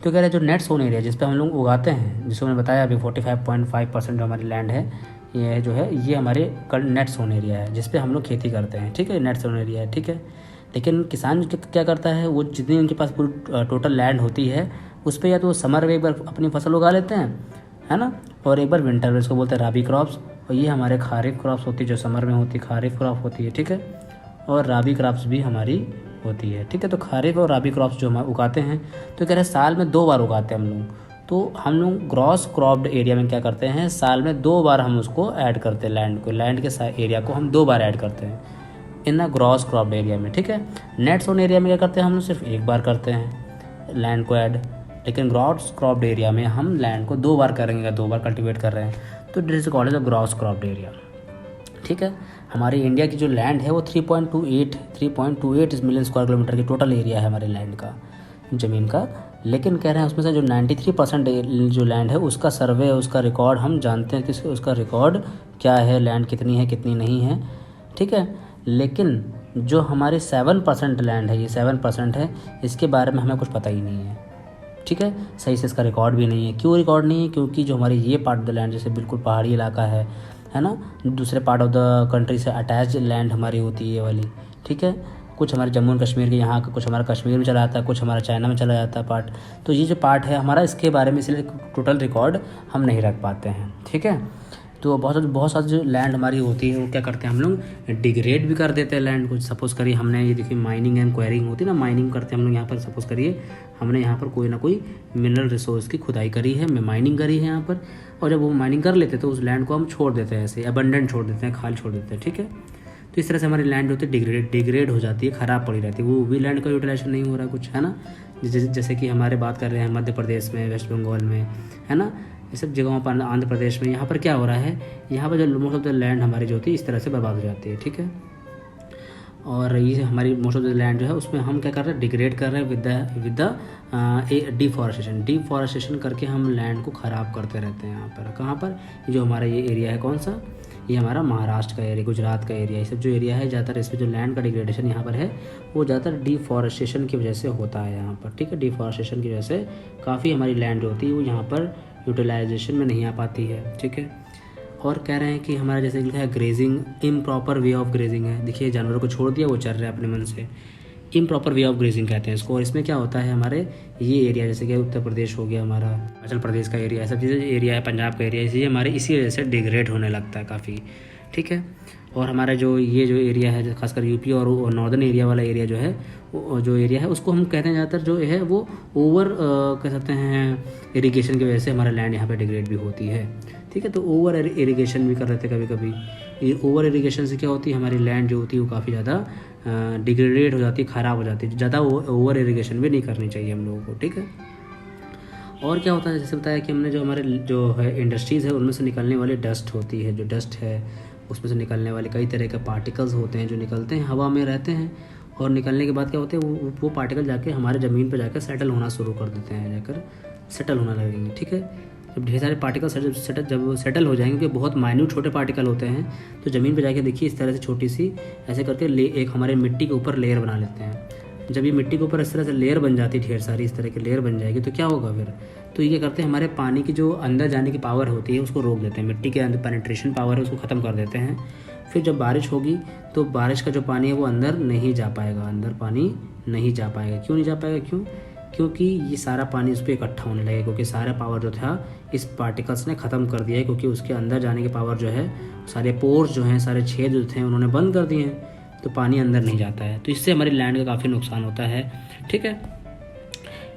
तो कह रहे हैं जो नेट सोन एरिया जिस पे हम लोग उगाते हैं, जिसको मैंने बताया अभी 45.5% जो हमारी लैंड है ये जो है ये हमारे नेट सोन एरिया है जिस पे हम लोग खेती करते हैं, ठीक है, नेट सोन एरिया है, ठीक है। लेकिन किसान क्या करता है, वो जितनी उनके पास पूरी टोटल लैंड होती है उस पर या तो समर में एक बार अपनी फसल उगा लेते हैं, है ना, और एक बार विंटर में, इसको बोलते हैं राबी क्रॉप्स। और ये हमारे खारिफ क्रॉप्स होती है जो समर में होती है, खारिफ क्रॉप होती है, ठीक है, और राबी क्रॉप्स भी हमारी होती है, ठीक है। तो खारिफ और राबी क्रॉप्स जो हम उगाते हैं तो कह रहे हैं साल में 2 बार उगाते हैं हम लोग। तो हम लोग ग्रॉस क्रॉप्ड एरिया में क्या करते हैं, साल में 2 बार हम उसको ऐड करते हैं, लैंड के एरिया को हम 2 बार ऐड करते हैं इन अ ग्रॉस क्रॉप्ड एरिया में, ठीक है। नेट सोन एरिया में क्या करते हैं, हम लोग सिर्फ 1 बार करते हैं लैंड को ऐड, लेकिन ग्रॉस क्रॉप्ड एरिया में हम लैंड को 2 बार करेंगे, 2 बार कल्टीवेट कर रहे हैं, तो this is called as a gross cropped area, ठीक है। हमारी इंडिया की जो लैंड है वो 3.28 मिलियन स्क्वायर किलोमीटर की टोटल एरिया है हमारे लैंड का, ज़मीन का। लेकिन कह रहे हैं उसमें से जो 93% जो लैंड है उसका सर्वे, उसका रिकॉर्ड हम जानते हैं कि उसका रिकॉर्ड क्या है, लैंड कितनी है कितनी नहीं है, ठीक है। लेकिन जो हमारी 7% लैंड है, ये 7% है, इसके बारे में हमें कुछ पता ही नहीं है, ठीक है, सही से इसका रिकॉर्ड भी नहीं है। क्यों रिकॉर्ड नहीं है, क्योंकि जो हमारी ये पार्ट ऑफ द लैंड जैसे बिल्कुल पहाड़ी इलाका है ना, दूसरे पार्ट ऑफ द कंट्री से अटैच लैंड हमारी होती है ये वाली, ठीक है। कुछ हमारे जम्मू एंड कश्मीर के यहाँ का, कुछ हमारा कश्मीर में चला जाता है, कुछ हमारा चाइना में चला जाता है पार्ट। तो ये जो पार्ट है हमारा, इसके बारे में इसलिए टोटल रिकॉर्ड हम नहीं रख पाते हैं, ठीक है। तो बहुत सारी जो लैंड हमारी होती है वो क्या करते हैं हम लोग डिग्रेड भी कर देते हैं लैंड को। सपोज़ करिए हमने ये देखिए माइनिंग एंड क्वेरिंग होती है ना, माइनिंग करते हैं हम लोग यहाँ पर। सपोज़ करिए हमने यहाँ पर कोई ना कोई मिनरल रिसोर्स की खुदाई करी है, माइनिंग करी है यहाँ पर, और जब वो माइनिंग कर लेते हैं तो उस लैंड को हम छोड़ देते हैं, ऐसे अबंडेंट छोड़ देते हैं, खाली छोड़ देते हैं, ठीक है। तो इस तरह से हमारी लैंड होती है डिग्रेड हो जाती है, ख़राब पड़ी रहती है, वो भी लैंड का यूटिलाइजेशन नहीं हो रहा कुछ, है ना। जैसे कि हमारे बात कर रहे हैं मध्य प्रदेश में, वेस्ट बंगाल में, है ना, ये सब जगहों पर, आंध्र प्रदेश में, यहाँ पर क्या हो रहा है, यहाँ पर जो मोस्ट ऑफ द लैंड हमारी जो होती है इस तरह से बर्बाद हो जाती है, ठीक है। और ये हमारी मोस्ट ऑफ द लैंड जो है उसमें हम क्या कर रहे हैं, डिग्रेड कर रहे हैं विद द डिफॉरेस्टेशन करके हम लैंड को ख़राब करते रहते हैं। यहाँ पर कहाँ पर, जो हमारा ये एरिया है कौन सा, ये हमारा महाराष्ट्र का एरिया, गुजरात का एरिया, ये सब जो एरिया है ज़्यादातर इसमें जो लैंड का डिग्रेडेशन यहाँ पर है वो ज़्यादातर डिफॉरेस्टेशन की वजह से होता है यहाँ पर, ठीक है। डिफॉरेस्टेशन की वजह से काफ़ी हमारी लैंड जो होती है वो यहाँ पर यूटिलाइजेशन में नहीं आ पाती है, ठीक है। और कह रहे हैं कि हमारा जैसे लिखा है grazing, improper way of grazing है। देखिए जानवरों को छोड़ दिया, वो चल रहे हैं अपने मन से, इम्प्रॉपर वे ऑफ ग्रेजिंग कहते हैं इसको। और इसमें क्या होता है, हमारे ये एरिया जैसे कि उत्तर प्रदेश हो गया, हमारा हिमाचल प्रदेश का एरिया, सब चीज़ें एरिया है, पंजाब का एरिया, इसलिए हमारे इसी वजह से डिग्रेड होने लगता है काफ़ी, ठीक है। और हमारा जो ये जो एरिया है खासकर यूपी और नॉर्दर्न एरिया वाला एरिया जो है, जो एरिया है उसको हम कहते हैं ज़्यादातर जो है वो ओवर कह सकते हैं इरिगेशन की वजह से हमारा लैंड यहाँ पे डिग्रेड भी होती है, ठीक है। तो ओवर इरिगेशन भी कर रहे थे कभी कभी। ये ओवर इरिगेशन से क्या होती है, हमारी लैंड जो होती है वो काफ़ी ज़्यादा डिग्रेडेड हो जाती है, ख़राब हो जाती है। ज़्यादा ओवर इरिगेशन भी नहीं करनी चाहिए हम लोगों को, ठीक है। और क्या होता है, जैसे बताया कि हमने जो हमारे जो है इंडस्ट्रीज़ है उनमें से निकलने वाली डस्ट होती है, जो डस्ट है उसमें से निकलने वाले कई तरह के पार्टिकल्स होते हैं जो निकलते हैं, हवा में रहते हैं, और निकलने के बाद क्या होते हैं वो पार्टिकल जाके हमारे ज़मीन पर जाकर सेटल होना शुरू कर देते हैं, जाकर सेटल होना लगेंगे। ठीक है, जब ढेर सारे पार्टिकल जब वो सेटल हो जाएंगे, क्योंकि बहुत माइन्यूट छोटे पार्टिकल होते हैं, तो ज़मीन पर जाके देखिए इस तरह से छोटी सी ऐसे करके एक हमारे मिट्टी के ऊपर लेयर बना लेते हैं। जब ये मिट्टी के ऊपर इस तरह से लेयर बन जाती है, ढेर सारी इस तरह की लेयर बन जाएगी, तो क्या होगा फिर, तो ये करते हैं हमारे पानी की जो अंदर जाने की पावर होती है उसको रोक देते हैं, मिट्टी के अंदर पेनिट्रेशन पावर है उसको ख़त्म कर देते हैं। फिर जब बारिश होगी तो बारिश का जो पानी है वो अंदर नहीं जा पाएगा, अंदर पानी नहीं जा पाएगा। क्यों नहीं जा पाएगा, क्योंकि ये सारा पानी उस पर इकट्ठा होने लगेगा, क्योंकि सारा पावर जो था इस पार्टिकल्स ने ख़त्म कर दिया है, क्योंकि उसके अंदर जाने की पावर जो है, सारे पोर्स जो हैं, सारे छेद जो थे उन्होंने बंद कर दिए हैं, तो पानी अंदर नहीं जाता है। तो इससे हमारी लैंड का काफ़ी नुकसान होता है। ठीक है,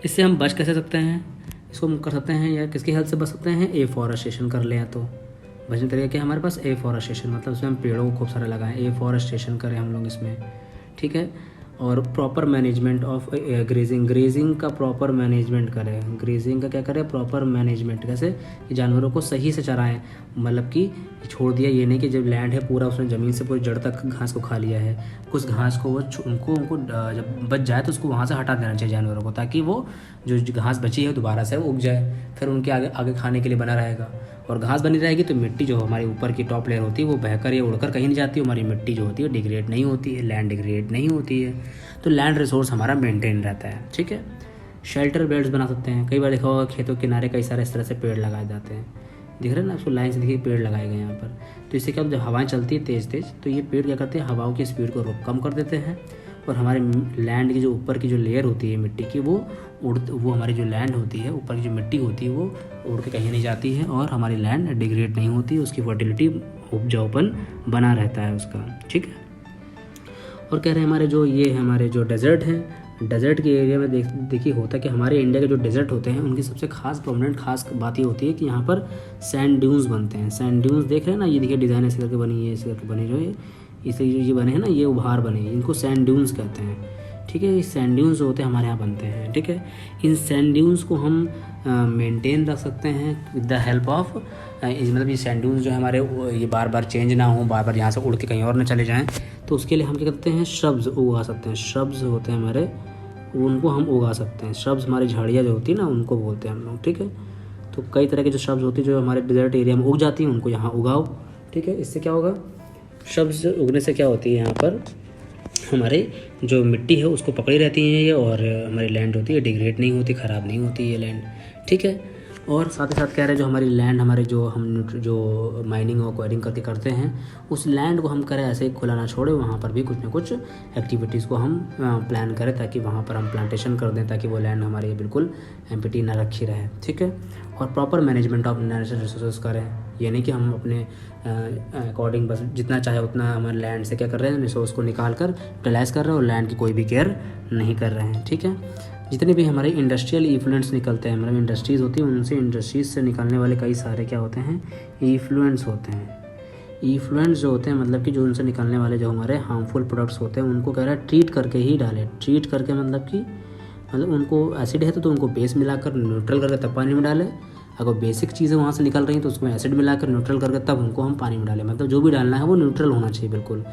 इससे हम बच कैसे सकते हैं, इसको हम कर सकते हैं या किसकी हेल्प से बच सकते हैं, एफॉरेस्टेशन कर लें। तो बचने तरीका क्या है हमारे पास, एफॉरेस्टेशन, मतलब उसमें हम पेड़ों को खूब सारा लगाएं, एफॉरेस्टेशन करें हम लोग इसमें। ठीक है, और प्रॉपर मैनेजमेंट ऑफ ग्रेजिंग का प्रॉपर मैनेजमेंट करें। ग्रेजिंग का क्या करें, प्रॉपर मैनेजमेंट, कैसे कि जानवरों को सही से चराएं, मतलब कि छोड़ दिया ये नहीं कि जब लैंड है पूरा उसने ज़मीन से पूरी जड़ तक घास को खा लिया है, कुछ घास को वो उनको जब बच जाए तो उसको वहाँ से हटा देना चाहिए जानवरों को, ताकि वो जो घास बची है दोबारा से उग जाए, फिर उनके आगे खाने के लिए बना रहेगा। और घास बनी रहेगी तो मिट्टी जो हमारी ऊपर की टॉप लेयर होती है वो बहकर या उड़कर कहीं नहीं जाती, हमारी मिट्टी जो होती है डिग्रेड नहीं होती है, लैंड डिग्रेड नहीं होती है, तो लैंड रिसोर्स हमारा मेंटेन रहता है। ठीक है, शेल्टर बेड्स बना सकते हैं। कई बार देखा होगा खेतों के किनारे कई सारे इस तरह से पेड़ लगाए जाते हैं, दिख रहे हैं ना आपको, लाइन से देखिए पेड़ लगाए गए यहाँ पर। तो इससे क्या, जब हवाएं चलती है तेज़ तो ये पेड़ क्या करते हैं, हवाओं की स्पीड को कम कर देते हैं, और हमारे लैंड की जो ऊपर की जो लेयर होती है मिट्टी की वो हमारी जो लैंड होती है, ऊपर की जो मिट्टी होती है वो उड़ के कहीं नहीं जाती है, और हमारी लैंड डिग्रेड नहीं होती, उसकी फर्टिलिटी, उपजाऊपन बना रहता है उसका। ठीक है, और कह रहे हैं हमारे जो ये हमारे जो डेजर्ट है, डेजर्ट के एरिया में देखिए होता है कि हमारे इंडिया के जो डेजर्ट होते हैं उनकी सबसे खास बात ये होती है कि यहाँ पर सैंड ड्यून्स बनते हैं। सैंड ड्यून्स देख रहे हैं ना, ये देखिए डिज़ाइन ऐसे करके बनी है, ऐसे करके बनी जो है, इसे ये बने हैं ना, ये उभार बने, इनको सैंड ड्यून्स कहते हैं। ठीक है, ये सैंड ड्यून्स जो होते हैं हमारे यहाँ बनते हैं। ठीक है, इन सैंड ड्यून्स को हम मेंटेन रख सकते हैं विद द हेल्प ऑफ मतलब ये सैंड ड्यून्स जो है हमारे ये बार बार चेंज ना हो, बार बार यहाँ से उड़ के कहीं और ना चले जाएँ, तो उसके लिए हम क्या करते हैं, श्रब्स उगा सकते हैं। श्रब्स होते हैं हमारे, उनको हम उगा सकते हैं। श्रब्स हमारी झाड़ियाँ जो होती है ना उनको बोलते हैं हम लोग। ठीक है, तो कई तरह के जो श्रब्स होती है जो हमारे डेजर्ट एरिया में उग जाती हैं, उनको यहाँ उगाओ। ठीक है, इससे क्या होगा, श्रब्स उगने से क्या होती है, यहाँ पर हमारे जो मिट्टी है उसको पकड़ी रहती है ये, और हमारी लैंड होती है डिग्रेड नहीं होती, ख़राब नहीं होती ये लैंड। ठीक है, और साथ ही साथ कह रहे हैं जो हमारी लैंड, हमारे जो हम जो माइनिंग और क्वायरिंग करके करते हैं, उस लैंड को हम करें ऐसे खुला ना छोड़े, वहाँ पर भी कुछ ना कुछ एक्टिविटीज़ को हम प्लान करें, ताकि वहाँ पर हम प्लांटेशन कर दें, ताकि वो लैंड हमारी बिल्कुल एम्प्टी ना रखी रहे। ठीक है, और proper management of natural resources करें, ये नहीं कि हम अपने अकॉर्डिंग बस जितना चाहे उतना हमारे लैंड से क्या कर रहे हैं, रिसोर्स को निकाल कर यूटिलाइज़ कर रहे हैं, और लैंड की कोई भी केयर नहीं कर रहे हैं। ठीक है, जितने भी हमारे इंडस्ट्रियल इफ्लुएंट्स निकलते हैं, मतलब इंडस्ट्रीज़ होती हैं, उनसे इंडस्ट्रीज़ से निकलने वाले कई सारे क्या होते हैं, इफ्लुएंट्स होते हैं। इफ्लुएंट्स जो होते हैं मतलब कि जो उनसे निकलने वाले जो हमारे हार्मफुल प्रोडक्ट्स होते हैं उनको कह रहा है ट्रीट करके ही डालें। ट्रीट करके मतलब उनको एसिड है तो उनको बेस मिलाकर न्यूट्रल करके तब पानी में डालें। अगर बेसिक चीज़ें वहाँ से निकल रही हैं तो उसको एसिड मिलाकर न्यूट्रल करके तब उनको हम पानी में डालें। मतलब जो भी डालना है वो न्यूट्रल होना चाहिए बिल्कुल।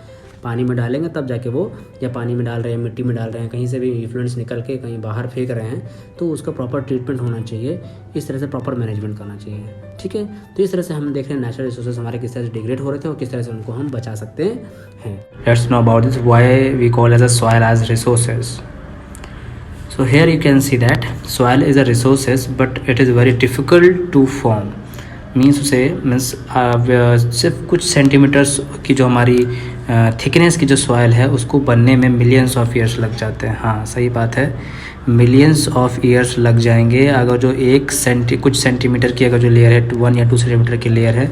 पानी में डालेंगे तब जाके वो, या पानी में डाल रहे हैं, मिट्टी में डाल रहे हैं, कहीं से भी इन्फ्लुएंस निकल के कहीं बाहर फेंक रहे हैं, तो उसका प्रॉपर ट्रीटमेंट होना चाहिए। इस तरह से प्रॉपर मैनेजमेंट करना चाहिए। ठीक है, तो इस तरह से हम देख रहे हैं नेचुरल रिसोर्सेज हमारे किस तरह से डिग्रेड हो रहे थे और किस तरह से उनको हम बचा सकते हैं। Let's know about this why we call as a soil as resources. So here you can see that soil is a resources but it is very difficult to form. Means सिर्फ कुछ सेंटीमीटर्स की जो हमारी thickness की जो soil है उसको बनने में मिलियंस ऑफ ईयर्स लग जाते हैं। हाँ सही बात है, मिलियंस ऑफ ईयर्स लग जाएंगे। अगर जो कुछ सेंटीमीटर की अगर जो लेयर है 1 या 2 सेंटीमीटर की लेयर है,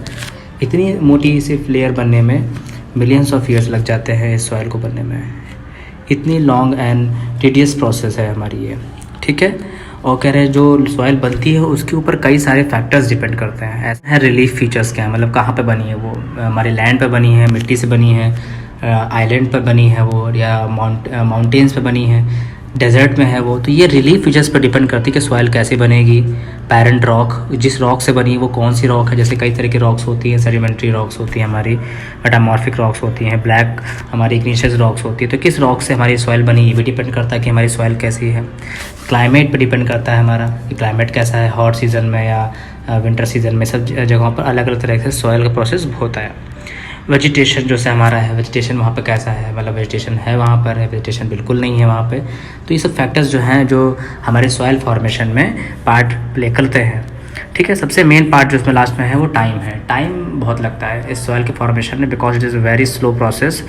इतनी मोटी सिर्फ लेयर बनने में मिलियंस ऑफ ईयर्स लग जाते हैं इस सॉइल को बनने में। इतनी लॉन्ग एंड टीडियस प्रोसेस है हमारी ये। ठीक है, और कह रहे हैं जो सॉइल बनती है उसके ऊपर कई सारे फैक्टर्स डिपेंड करते हैं। ऐसा है रिलीफ फीचर्स क्या है, मतलब कहाँ पे बनी है वो, हमारे लैंड पे बनी है, मिट्टी से बनी है, आइलैंड पर बनी है वो, या माउंटेन्स पे बनी है। डेजर्ट में है वो, तो ये रिलीफ फीचर्स पर डिपेंड करती है कि सॉइल कैसे बनेगी। पैरेंट रॉक, जिस रॉक से बनी वो कौन सी रॉक है, जैसे कई तरह की रॉक्स होती हैं, सेडिमेंट्री रॉक्स होती हैं हमारी, मेटामॉर्फिक रॉक्स होती हैं, ब्लैक हमारी इग्निशियस रॉक्स होती है। तो किस रॉक से हमारी सॉइल बनी ये भी डिपेंड करता है कि हमारी सॉइल कैसी है। क्लाइमेट पर डिपेंड करता है हमारा कि क्लाइमेट कैसा है, हॉट सीज़न में या विंटर सीज़न में, सब जगहों पर अलग अलग तरह से सॉइल का प्रोसेस होता है। वेजिटेशन जो से हमारा है, वेजिटेशन वहाँ पे कैसा है, मतलब वेजिटेशन है वहाँ पर, है वेजिटेशन बिल्कुल नहीं है वहाँ पे। तो ये सब फैक्टर्स जो हैं जो हमारे सॉइल फॉर्मेशन में पार्ट प्ले करते हैं। ठीक है, सबसे मेन पार्ट जो इसमें लास्ट में है वो टाइम है। टाइम बहुत लगता है इस सॉइल के फॉर्मेशन में, because it is a very slow process.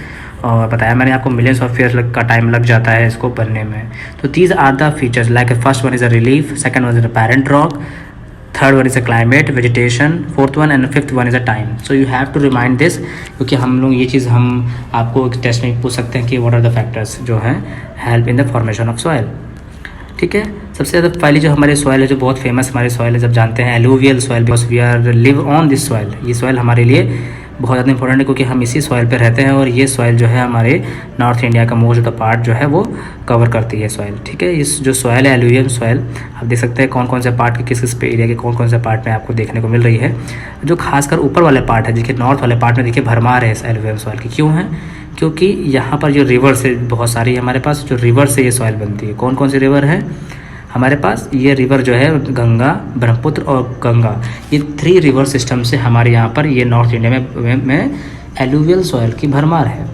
और बताया मैंने आपको मिलियंस ऑफ ईयर्स का टाइम लग जाता है इसको बनने में। तो these are the features, like first one is a relief, second one is a parent rock, third one is a climate, vegetation, fourth one and fifth one is a time. So you have to remind this, क्योंकि हम लोग ये चीज़ हम आपको एक test में पूछ सकते हैं कि व्हाट आर द फैक्टर्स जो हैं help in the formation of soil. ठीक है, सबसे ज़्यादा पहली जो हमारी सॉइल है, जो बहुत फेमस हमारी सॉइल है, जब जानते हैं alluvial soil, because we are live on this soil. ये सॉइल हमारे लिए बहुत ज़्यादा इंपॉर्टेंट है क्योंकि हम इसी सॉइल पे रहते हैं, और ये सॉइल जो है हमारे नॉर्थ इंडिया का मोस्ट ऑफ द पार्ट जो है वो कवर करती है सॉइल। ठीक है, इस जो सॉइल है एलुवियल सॉइल, आप देख सकते हैं कौन कौन से पार्ट के किस किस पे एरिया के कौन कौन से पार्ट में आपको देखने को मिल रही है। जो खासकर ऊपर वाले पार्ट है, देखिए नॉर्थ वाले पार्ट में देखिए भरमार है इस एलुवियल सॉइल की। क्यों है? क्योंकि यहाँ पर जो रिवर्स है बहुत सारी है हमारे पास, जो रिवर से ये सॉइल बनती है। कौन कौन सी रिवर है हमारे पास? ये रिवर जो है गंगा, ब्रह्मपुत्र और गंगा, ये 3 रिवर सिस्टम से हमारे यहाँ पर ये नॉर्थ इंडिया में एलुवियल सॉइल की भरमार है।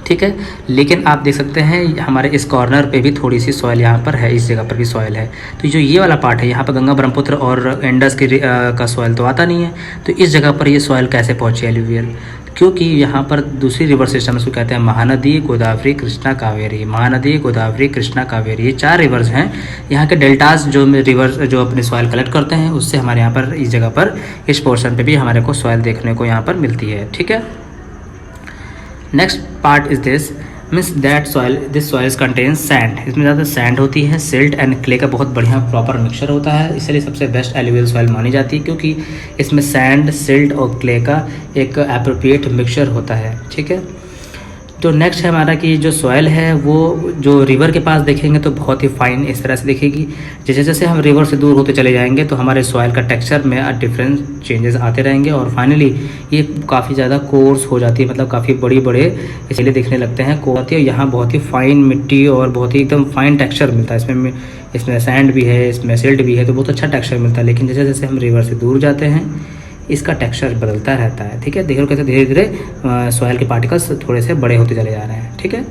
ठीक है, लेकिन आप देख सकते हैं हमारे इस कॉर्नर पे भी थोड़ी सी सॉइल यहाँ पर है, इस जगह पर भी सॉइल है। तो जो ये वाला पार्ट है यहाँ पर गंगा, ब्रह्मपुत्र और इंडस का सॉइल तो आता नहीं है। तो इस जगह पर ये सॉइल कैसे पहुँची एलुवियल? क्योंकि यहाँ पर दूसरी रिवर सिस्टम इसको कहते हैं महानदी, गोदावरी, कृष्णा, कावेरी। महानदी, गोदावरी, कृष्णा, कावेरी, ये 4 रिवर्स हैं। यहाँ के डेल्टास जो रिवर जो अपने सॉइल कलेक्ट करते हैं, उससे हमारे यहाँ पर इस जगह पर इस पोर्शन पे भी हमारे को सॉइल देखने को यहाँ पर मिलती है। ठीक है, next part is this, means that soil, this soils contain sand. इसमें ज़्यादा सैंड होती है, सिल्ट एंड क्ले का बहुत बढ़िया प्रॉपर मिक्सचर होता है, इसलिए सबसे बेस्ट एलुवियल सॉइल मानी जाती है, क्योंकि इसमें सैंड, सिल्ट और क्ले का एक एप्रोप्रिएट मिक्सचर होता है। ठीक है, तो नेक्स्ट है हमारा कि जो सॉइल है वो जो रिवर के पास देखेंगे तो बहुत ही फाइन इस तरह से दिखेगी। जैसे जैसे हम रिवर से दूर होते चले जाएंगे तो हमारे सॉइल का टेक्सचर में डिफरेंट चेंजेस आते रहेंगे, और फाइनली ये काफ़ी ज़्यादा कोर्स हो जाती है, मतलब काफ़ी बड़े इसलिए दिखने लगते हैं कोर्स होती है। यहाँ बहुत ही फाइन मिट्टी और बहुत ही एकदम फाइन टेक्स्चर मिलता है। इसमें सैंड भी है, इसमें सिल्ट भी है, तो बहुत अच्छा टेक्स्चर मिलता है। लेकिन जैसे जैसे हम रिवर से दूर जाते हैं इसका टेक्सचर बदलता रहता है। ठीक है, देख लो कैसे धीरे धीरे सॉइल के पार्टिकल्स थोड़े से बड़े होते चले जा रहे हैं। ठीक है,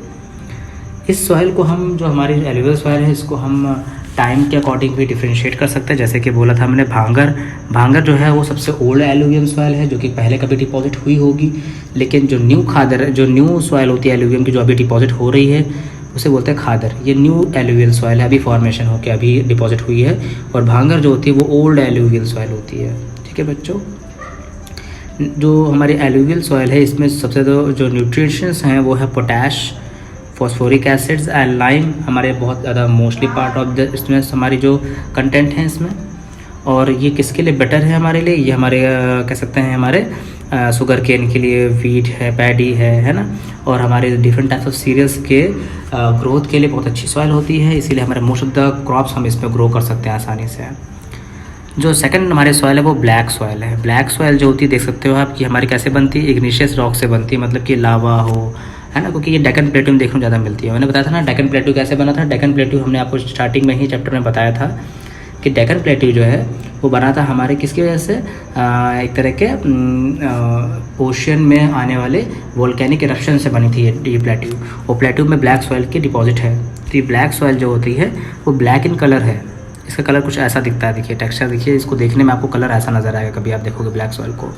इस सॉइल को हम, जो हमारी एलुवियल सॉइल है, इसको हम टाइम के अकॉर्डिंग भी डिफ्रेंशिएट कर सकते हैं। जैसे कि बोला था हमने भांगर जो है वो सबसे ओल्ड एलुवियल सॉइल है, जो कि पहले कभी डिपॉजिट हुई होगी। लेकिन जो न्यू सॉइल होती है एलुवियम की, जो अभी डिपॉजिट हो रही है, उसे बोलते हैं खादर। ये न्यू एलुवियल सॉइल है, अभी फॉर्मेशन होकर अभी डिपॉजिट हुई है। और भांगर जो होती है वो ओल्ड एलुवियल सॉइल होती है। ठीक है बच्चों, जो हमारी एलुवियल सॉइल है इसमें सबसे जो न्यूट्रिशंस हैं वो है potash, phosphoric acids and lime, हमारे बहुत ज़्यादा मोस्टली पार्ट ऑफ द इसमें हमारी जो कंटेंट है इसमें। और ये किसके लिए बेटर है हमारे लिए? ये हमारे कह सकते हैं हमारे शुगर केन के लिए, वीट है, पैडी है ना, और हमारे डिफरेंट टाइप्स ऑफ सीरियल्स के ग्रोथ के लिए बहुत अच्छी सॉइल होती है। इसीलिए हमारे मोस्ट ऑफ द क्रॉप्स हम इसमें ग्रो कर सकते हैं आसानी से। जो सेकंड हमारे सॉइल है वो ब्लैक सॉइल है। ब्लैक सॉइल जो होती है देख सकते हो आप कि हमारी कैसे बनती है, इग्निशियस रॉक से बनती है, मतलब कि लावा हो, है ना, क्योंकि ये डेक्कन प्लेटू में देखने को ज़्यादा मिलती है। मैंने बताया था ना डेक्कन प्लेटू कैसे बना था। डेक्कन प्लेटू हमने आपको स्टार्टिंग में ही चैप्टर में बताया था कि डेक्कन प्लेटू जो है वो बना था हमारे किसकी वजह से, एक तरह के ओशियन में आने वाले वोल्केनिक इरप्शन से बनी थी ये प्लेटू। और प्लेटू में ब्लैक सॉइल की डिपॉजिट है। तो ये ब्लैक सॉइल जो होती है वो ब्लैक इन कलर है, इसका कलर कुछ ऐसा दिखता है। देखिए टेक्सचर देखिए, इसको देखने में आपको कलर ऐसा नज़र आएगा कभी आप देखोगे ब्लैक सॉइल को।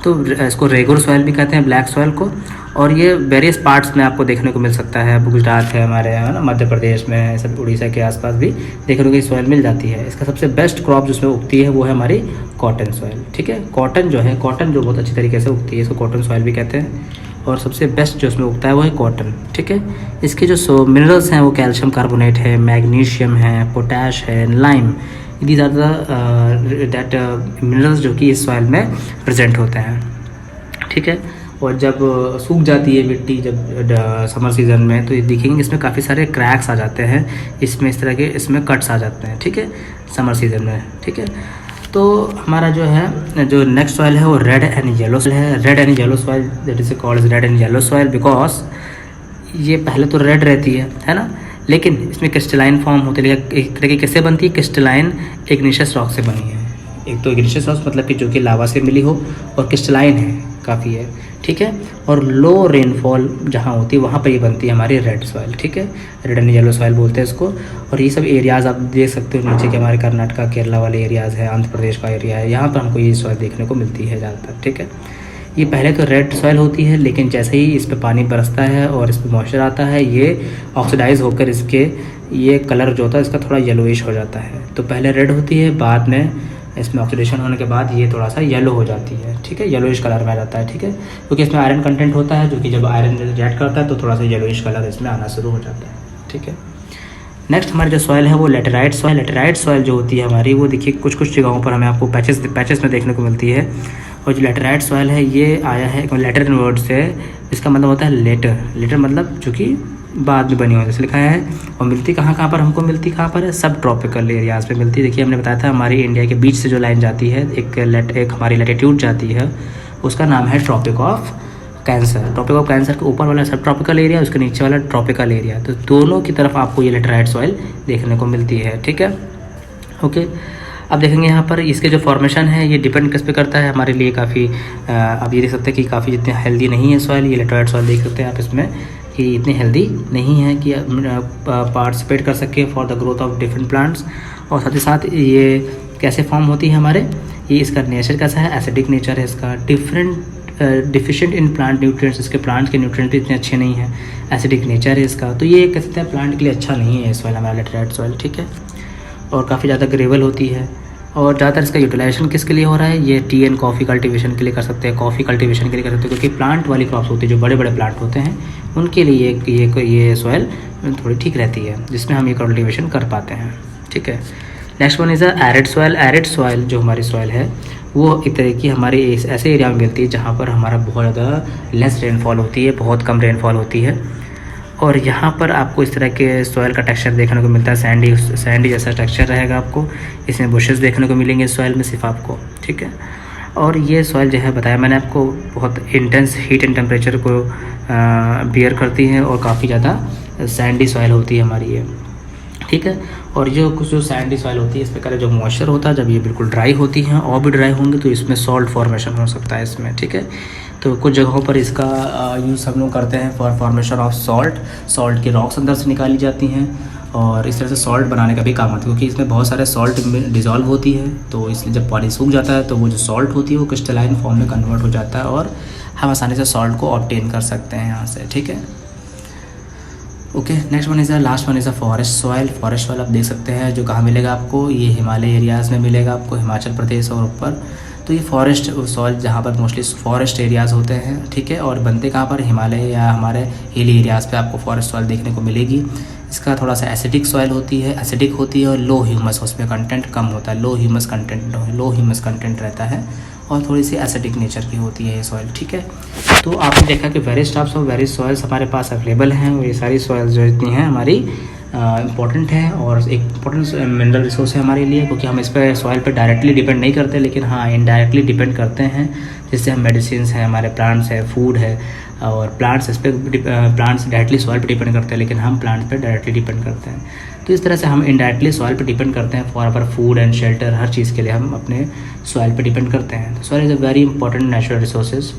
तो इसको रेगुलर सॉइल भी कहते हैं ब्लैक सॉइल को। और ये वेरियस पार्ट्स में आपको देखने को मिल सकता है। गुजरात है हमारे, है ना, मध्य प्रदेश में, सब उड़ीसा के आसपास भी देखने को सॉइल मिल जाती है। इसका सबसे बेस्ट क्रॉप जिसमें उगती है वो है हमारी कॉटन सॉइल। ठीक है, कॉटन जो बहुत अच्छी तरीके से उगती है, इसको कॉटन सॉइल भी कहते हैं। और सबसे बेस्ट जो उसमें उगता है वो है कॉटन। ठीक है, इसके जो मिनरल्स हैं वो कैल्शियम कार्बोनेट है, मैग्नीशियम है, पोटैश है, lime, these are that minerals जो कि इस सॉइल में प्रेजेंट होते हैं। ठीक है, और जब सूख जाती है मिट्टी जब समर सीज़न में, तो ये देखेंगे इसमें काफ़ी सारे क्रैक्स आ जाते हैं, इसमें इस तरह के इसमें कट्स आ जाते हैं, ठीक है, समर सीज़न में, ठीक है। तो हमारा जो है जो नेक्स्ट सॉइल है वो रेड एंड येलो है। Red and yellow soil that is called red and yellow soil because ये पहले तो रेड रहती है ना, लेकिन इसमें क्रिस्टलाइन फॉर्म होती है। एक तरह की कैसे बनती है? क्रिस्टलाइन इग्निशियस रॉक से बनी है। एक तो इग्निशियस रॉक मतलब कि जो कि लावा से मिली हो, और क्रिस्टलाइन है काफ़ी है, ठीक है। और लो रेनफॉल जहाँ होती है वहाँ पर ये बनती है हमारी रेड सॉइल, ठीक है, रेड एंड येलो सॉइल बोलते हैं इसको। और ये सब एरियाज़ आप देख सकते हो नीचे के हमारे कर्नाटका केरला वाले एरियाज़ है, आंध्र प्रदेश का एरिया है, यहाँ पर हमको ये सॉइल देखने को मिलती है ज़्यादातर, ठीक है। ये पहले तो रेड सॉइल होती है, लेकिन जैसे ही इस पर पानी बरसता है और इस पर मॉइस्चर आता है, ये ऑक्सीडाइज होकर इसके ये कलर जो होता है इसका थोड़ा येलोइश हो जाता है। तो पहले रेड होती है, बाद में इसमें ऑक्सीडेशन होने के बाद ये थोड़ा सा येलो हो जाती है, ठीक है, येलोइश कलर में आ जाता है, ठीक है, क्योंकि इसमें आयरन कंटेंट होता है, जो कि जब आयरन रिएक्ट करता है तो थोड़ा सा येलोइश कलर इसमें आना शुरू हो जाता है, ठीक है। नेक्स्ट हमारी जो सॉइल है वो लेटेराइट सॉइल। लेटेराइट सॉइल जो होती है हमारी, वो देखिए कुछ कुछ जगहों पर हमें आपको पैचेस में देखने को मिलती है। और जो लेटेराइट सॉइल है ये आया है लेटर वर्ड से, इसका मतलब होता है लेटर मतलब जो कि बाद में बनी हो, जैसे लिखा है। और मिलती कहाँ पर हमको मिलती कहाँ पर है? सब ट्रॉपिकल एरियाज़ पे मिलती है। देखिए हमने बताया था हमारी इंडिया के बीच से जो लाइन जाती है, एक हमारी लैटिट्यूड जाती है, उसका नाम है tropic of cancer. Tropic of cancer के ऊपर वाला सब ट्रॉपिकल एरिया, उसके नीचे वाला ट्रॉपिकल एरिया, तो दोनों की तरफ आपको ये लेटेराइट सॉइल देखने को मिलती है, ठीक है, ओके। अब देखेंगे यहाँ पर इसके जो फॉर्मेशन है ये डिपेंड किस पे करता है हमारे लिए। काफ़ी आप ये देख सकते हैं कि काफ़ी जितनी हेल्दी नहीं है सॉइल, ये लेटेराइट सॉइल देख सकते हैं आप इसमें कि इतनी हेल्दी नहीं है कि पार्टिसिपेट कर सके for the growth of different plants. और साथ ही साथ ये कैसे फॉर्म होती है हमारे, ये इसका नेचर कैसा है? एसिडिक नेचर है इसका, डिफिशिएंट इन प्लांट न्यूट्रिएंट्स, इसके प्लांट के न्यूट्रिएंट्स भी इतने अच्छे नहीं हैं, एसिडिक नेचर है इसका। तो ये कह सकते हैं प्लांट के लिए अच्छा नहीं है सॉइल हमारा लेटेराइट सॉइल, ठीक है। और काफ़ी ज़्यादा ग्रेवल होती है। और ज़्यादातर इसका यूटिलाइजेशन किसके लिए हो रहा है? ये टी एंड कॉफ़ी कल्टीवेशन के लिए कर सकते हैं, कॉफ़ी कल्टीवेशन के लिए कर सकते हैं, क्योंकि प्लांट वाली क्रॉप्स होती है, जो बड़े बड़े प्लांट होते हैं उनके लिए ये सॉइल थोड़ी ठीक रहती है, जिसमें हम ये कल्टीवेशन कर पाते हैं, ठीक है। Next one is arid soil. Arid soil जो हमारी सॉइल है वो एक तरह की हमारे ऐसे एरिया में मिलती है जहाँ पर हमारा बहुत ज़्यादा लेस रेनफॉल होती है, बहुत कम रेनफॉल होती है। और यहाँ पर आपको इस तरह के सॉइल का टेक्सचर देखने को मिलता है, सैंडी जैसा टेक्सचर रहेगा आपको। इसमें बुशेस देखने को मिलेंगे सॉइल में सिर्फ आपको, ठीक है। और ये सॉइल जो है बताया मैंने आपको बहुत इंटेंस हीट एंड टेम्परेचर को बियर करती है, और काफ़ी ज़्यादा सैंडी सॉइल होती है हमारी ये, ठीक है। और जो सैंडी सॉइल होती है इस प्रकार जो मॉइस्चर होता है, जब ये बिल्कुल ड्राई होती हैं और भी ड्राई होंगे तो इसमें सॉल्ट फॉर्मेशन हो सकता है इसमें, ठीक है। तो कुछ जगहों पर इसका यूज़ हम लोग करते हैं फॉर फॉर्मेशन ऑफ सॉल्ट की रॉक्स अंदर से निकाली जाती हैं, और इस तरह से सॉल्ट बनाने का भी काम आता है, क्योंकि इसमें बहुत सारे सॉल्ट डिज़ोल्व होती है। तो इसलिए जब पानी सूख जाता है तो वो जो सॉल्ट होती है वो क्रिस्टलाइन फॉर्म में कन्वर्ट हो जाता है, और हम आसानी से सॉल्ट को ऑब्टेन कर सकते हैं यहाँ से, ठीक है, okay. Next one is last one is forest soil. Forest soil आप देख सकते हैं जो कहाँ मिलेगा आपको, ये हिमालय एरियाज़ में मिलेगा आपको, हिमाचल प्रदेश और ऊपर। तो ये फॉरेस्ट सॉइल जहाँ पर मोस्टली फॉरेस्ट एरियाज़ होते हैं, ठीक है। और बनते कहाँ पर? हिमालय या हमारे हिली एरियाज़ पे आपको फॉरेस्ट सॉइल देखने को मिलेगी। इसका थोड़ा सा एसिडिक सॉइल होती है और लो ह्यूमस उसमें कंटेंट कम होता है, लो ह्यूमस कंटेंट रहता है, और थोड़ी सी एसिडिक नेचर की होती है ये सॉइल, ठीक है। तो आपने देखा कि various types of various soils हमारे पास अवेलेबल हैं, और ये सारी सॉइल्स जो इतनी हैं हमारी इम्पॉर्टेंट है, और एक इम्पॉर्टेंट मिनरल रिसोर्स है हमारे लिए, क्योंकि हम इस पर सॉइल पर डायरेक्टली डिपेंड नहीं करते, लेकिन हाँ इनडायरेक्टली डिपेंड करते हैं। जिससे हम मेडिसिन है, हमारे प्लांट्स है, फूड है, और प्लांट्स डायरेक्टली सॉइल पर डिपेंड करते हैं, लेकिन हम प्लांट्स पर डायरेक्टली डिपेंड करते हैं। तो इस तरह से हम इनडायरेक्टली सॉइल पर डिपेंड करते हैं for our food and shelter, हर चीज़ के लिए हम अपने सॉइल पर डिपेंड करते हैं। तो soil is a very important natural resources.